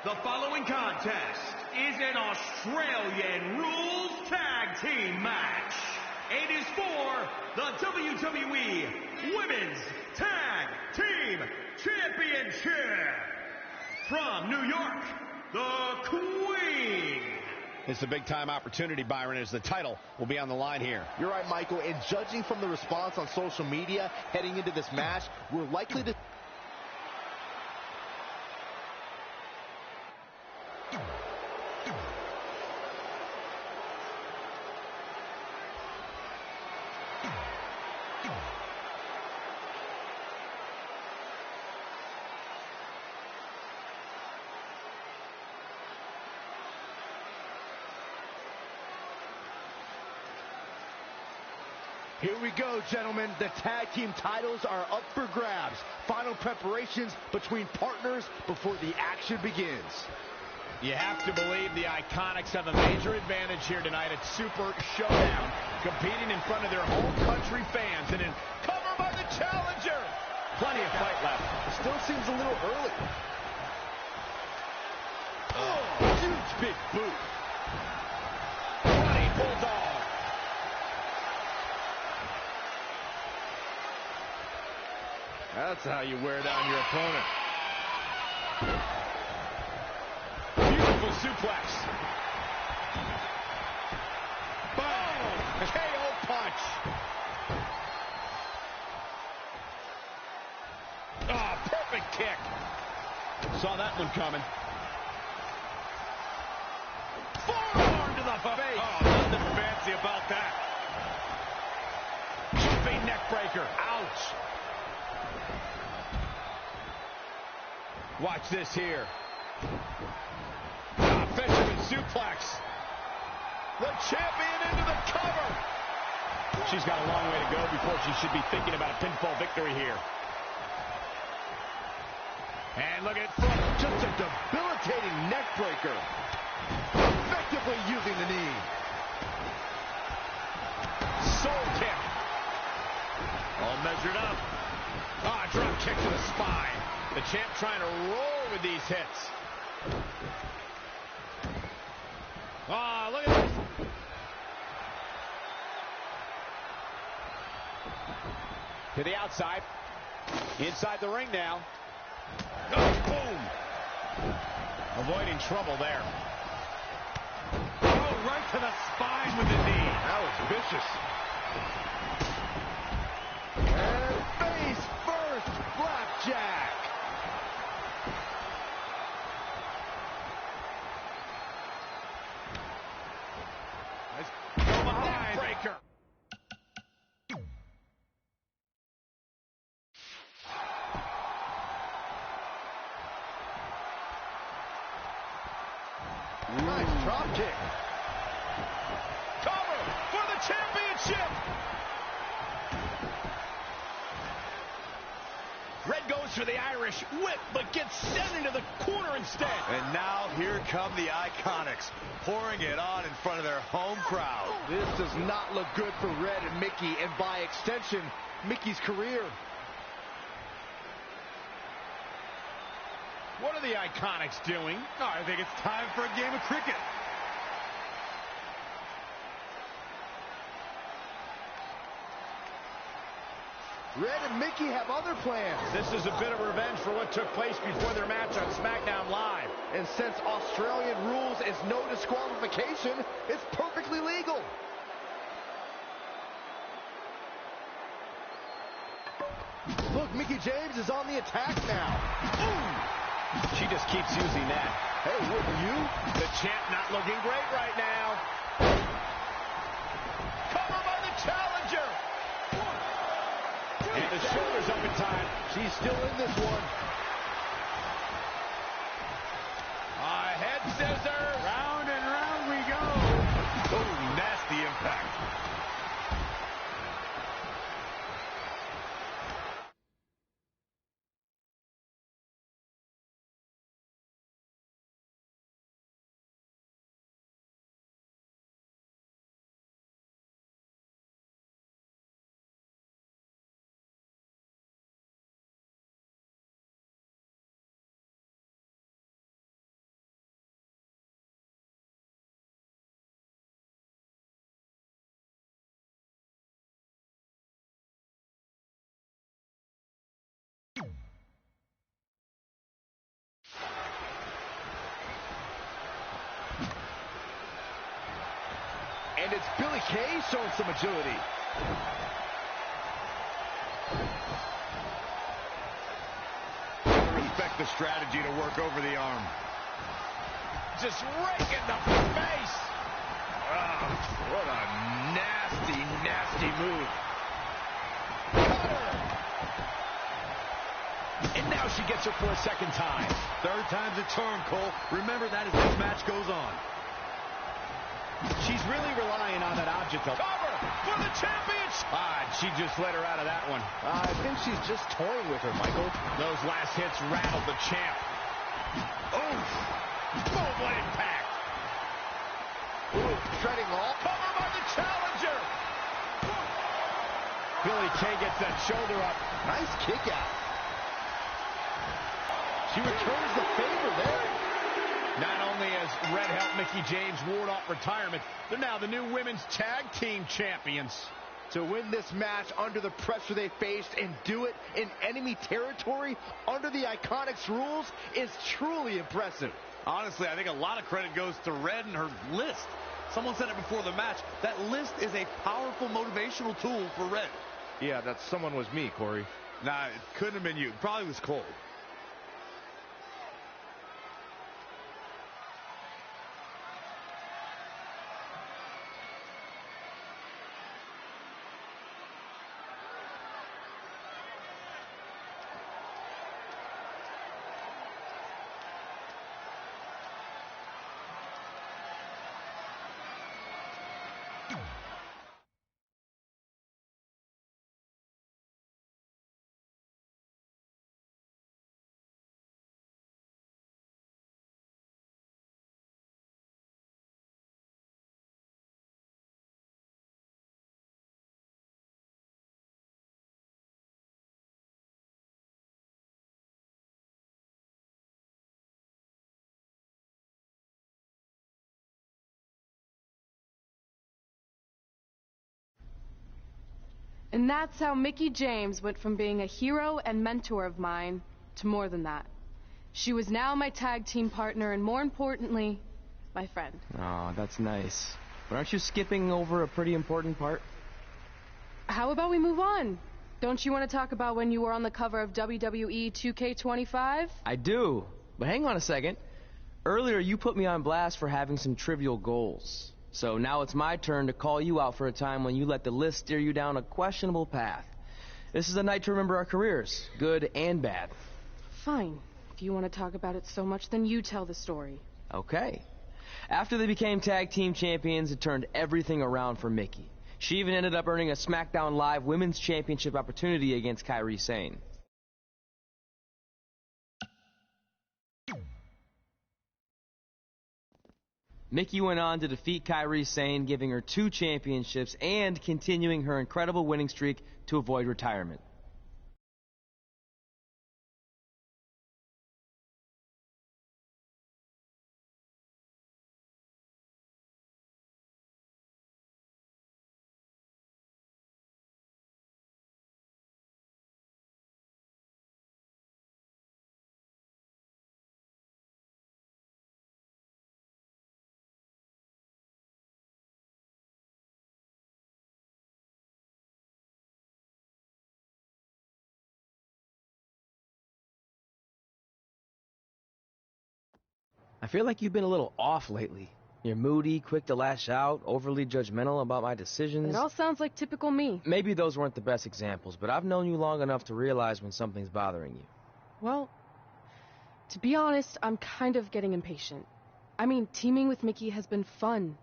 The following contest is an Australian Rules Tag Team match. It is for the WWE Women's Tag Team Championship. From New York, the Queen. It's a big-time opportunity, Byron, as the title will be on the line here. You're right, Michael, and judging from the response on social media heading into this match, we're likely to... Here we go, gentlemen. The tag team titles are up for grabs. Final preparations between partners before the action begins. You have to believe the Iconics have a major advantage here tonight at Super Showdown, competing in front of their home country fans and in cover by the challenger. Plenty of fight left. It still seems a little early. Oh, huge big boot. Running bulldog. That's how you wear down your opponent. Beautiful suplex. Boom! KO punch. Oh, perfect kick. Saw that one coming. Forearm to the face. Oh, nothing fancy about that. Jumping neck breaker. Ouch. Watch this here. Fisherman suplex. The champion into the cover. She's got a long way to go before she should be thinking about a pinfall victory here. And look at it from Just a debilitating neck breaker. Effectively using the knee. soul kick. All measured up. Ah, drop kick to the spine. The champ trying to roll with these hits. Ah, look at this. To the outside. Inside the ring now. Oh, boom. Avoiding trouble there. Oh, right to the spine with the knee. That was vicious. And face first, flapjack. Nice go behind. Breaker. Nice drop kick. Cover for the championship. Red goes for the Irish whip, but gets sent into the corner instead. And now here come the Iconics, pouring it on in front of their home crowd. This does not look good for Red and Mickey, and by extension, Mickey's career. What are the Iconics doing? Oh, I think it's time for a game of cricket. Red and Mickey have other plans. This is a bit of revenge for what took place before their match on SmackDown Live. And since Australian rules is no disqualification, it's perfectly legal. Look, Mickey James is on the attack now. Ooh. She just keeps using that. Hey, wouldn't you? The champ not looking great right now. Cover by the challenger. And the shoulder's up in time. She's still in this one. Head scissors. Round and round we go. Oh, nasty impact. and it's Billie Kay showing some agility. Respect the strategy to work over the arm. Just raking the face. Wow, what a nasty, nasty move. And now she gets her for a second time. Third time's a charm, Cole. Remember that as this match goes on. She's really relying on that object. Cover for the championship. She just let her out of that one. I think she's just toying with her, Michael. Those last hits rattled the champ. Oh, full impact. Ooh, treading all. Cover by the challenger. Billie Kay gets that shoulder up. Nice kick out. She returns the favor there. Not only has Red helped Mickie James ward off retirement, they're now the new women's tag team champions. To win this match under the pressure they faced and do it in enemy territory under the Iconics rules is truly impressive. Honestly, I think a lot of credit goes to Red and her list. Someone said it before the match. That list is a powerful motivational tool for Red. Yeah, that someone was me, Corey. Nah, it couldn't have been you. It probably was Cole. And that's how Mickie James went from being a hero and mentor of mine to more than that. She was now my tag team partner and, more importantly, my friend. Oh, that's nice. But aren't you skipping over a pretty important part? How about we move on? Don't you want to talk about when you were on the cover of WWE 2K25? I do. But hang on a second. Earlier, you put me on blast for having some trivial goals. So now it's my turn to call you out for a time when you let the list steer you down a questionable path. This is a night to remember our careers, good and bad. Fine. If you want to talk about it so much, then you tell the story. Okay. After they became tag team champions, it turned everything around for Mickie. She even ended up earning a SmackDown Live Women's Championship opportunity against Kairi Sane. Mickie went on to defeat Kairi Sane, giving her 2 championships and continuing her incredible winning streak to avoid retirement. I feel like you've been a little off lately. You're moody, quick to lash out, overly judgmental about my decisions. It all sounds like typical me. Maybe those weren't the best examples, but I've known you long enough to realize when something's bothering you. Well, to be honest, I'm kind of getting impatient. I mean, teaming with Mickie has been fun,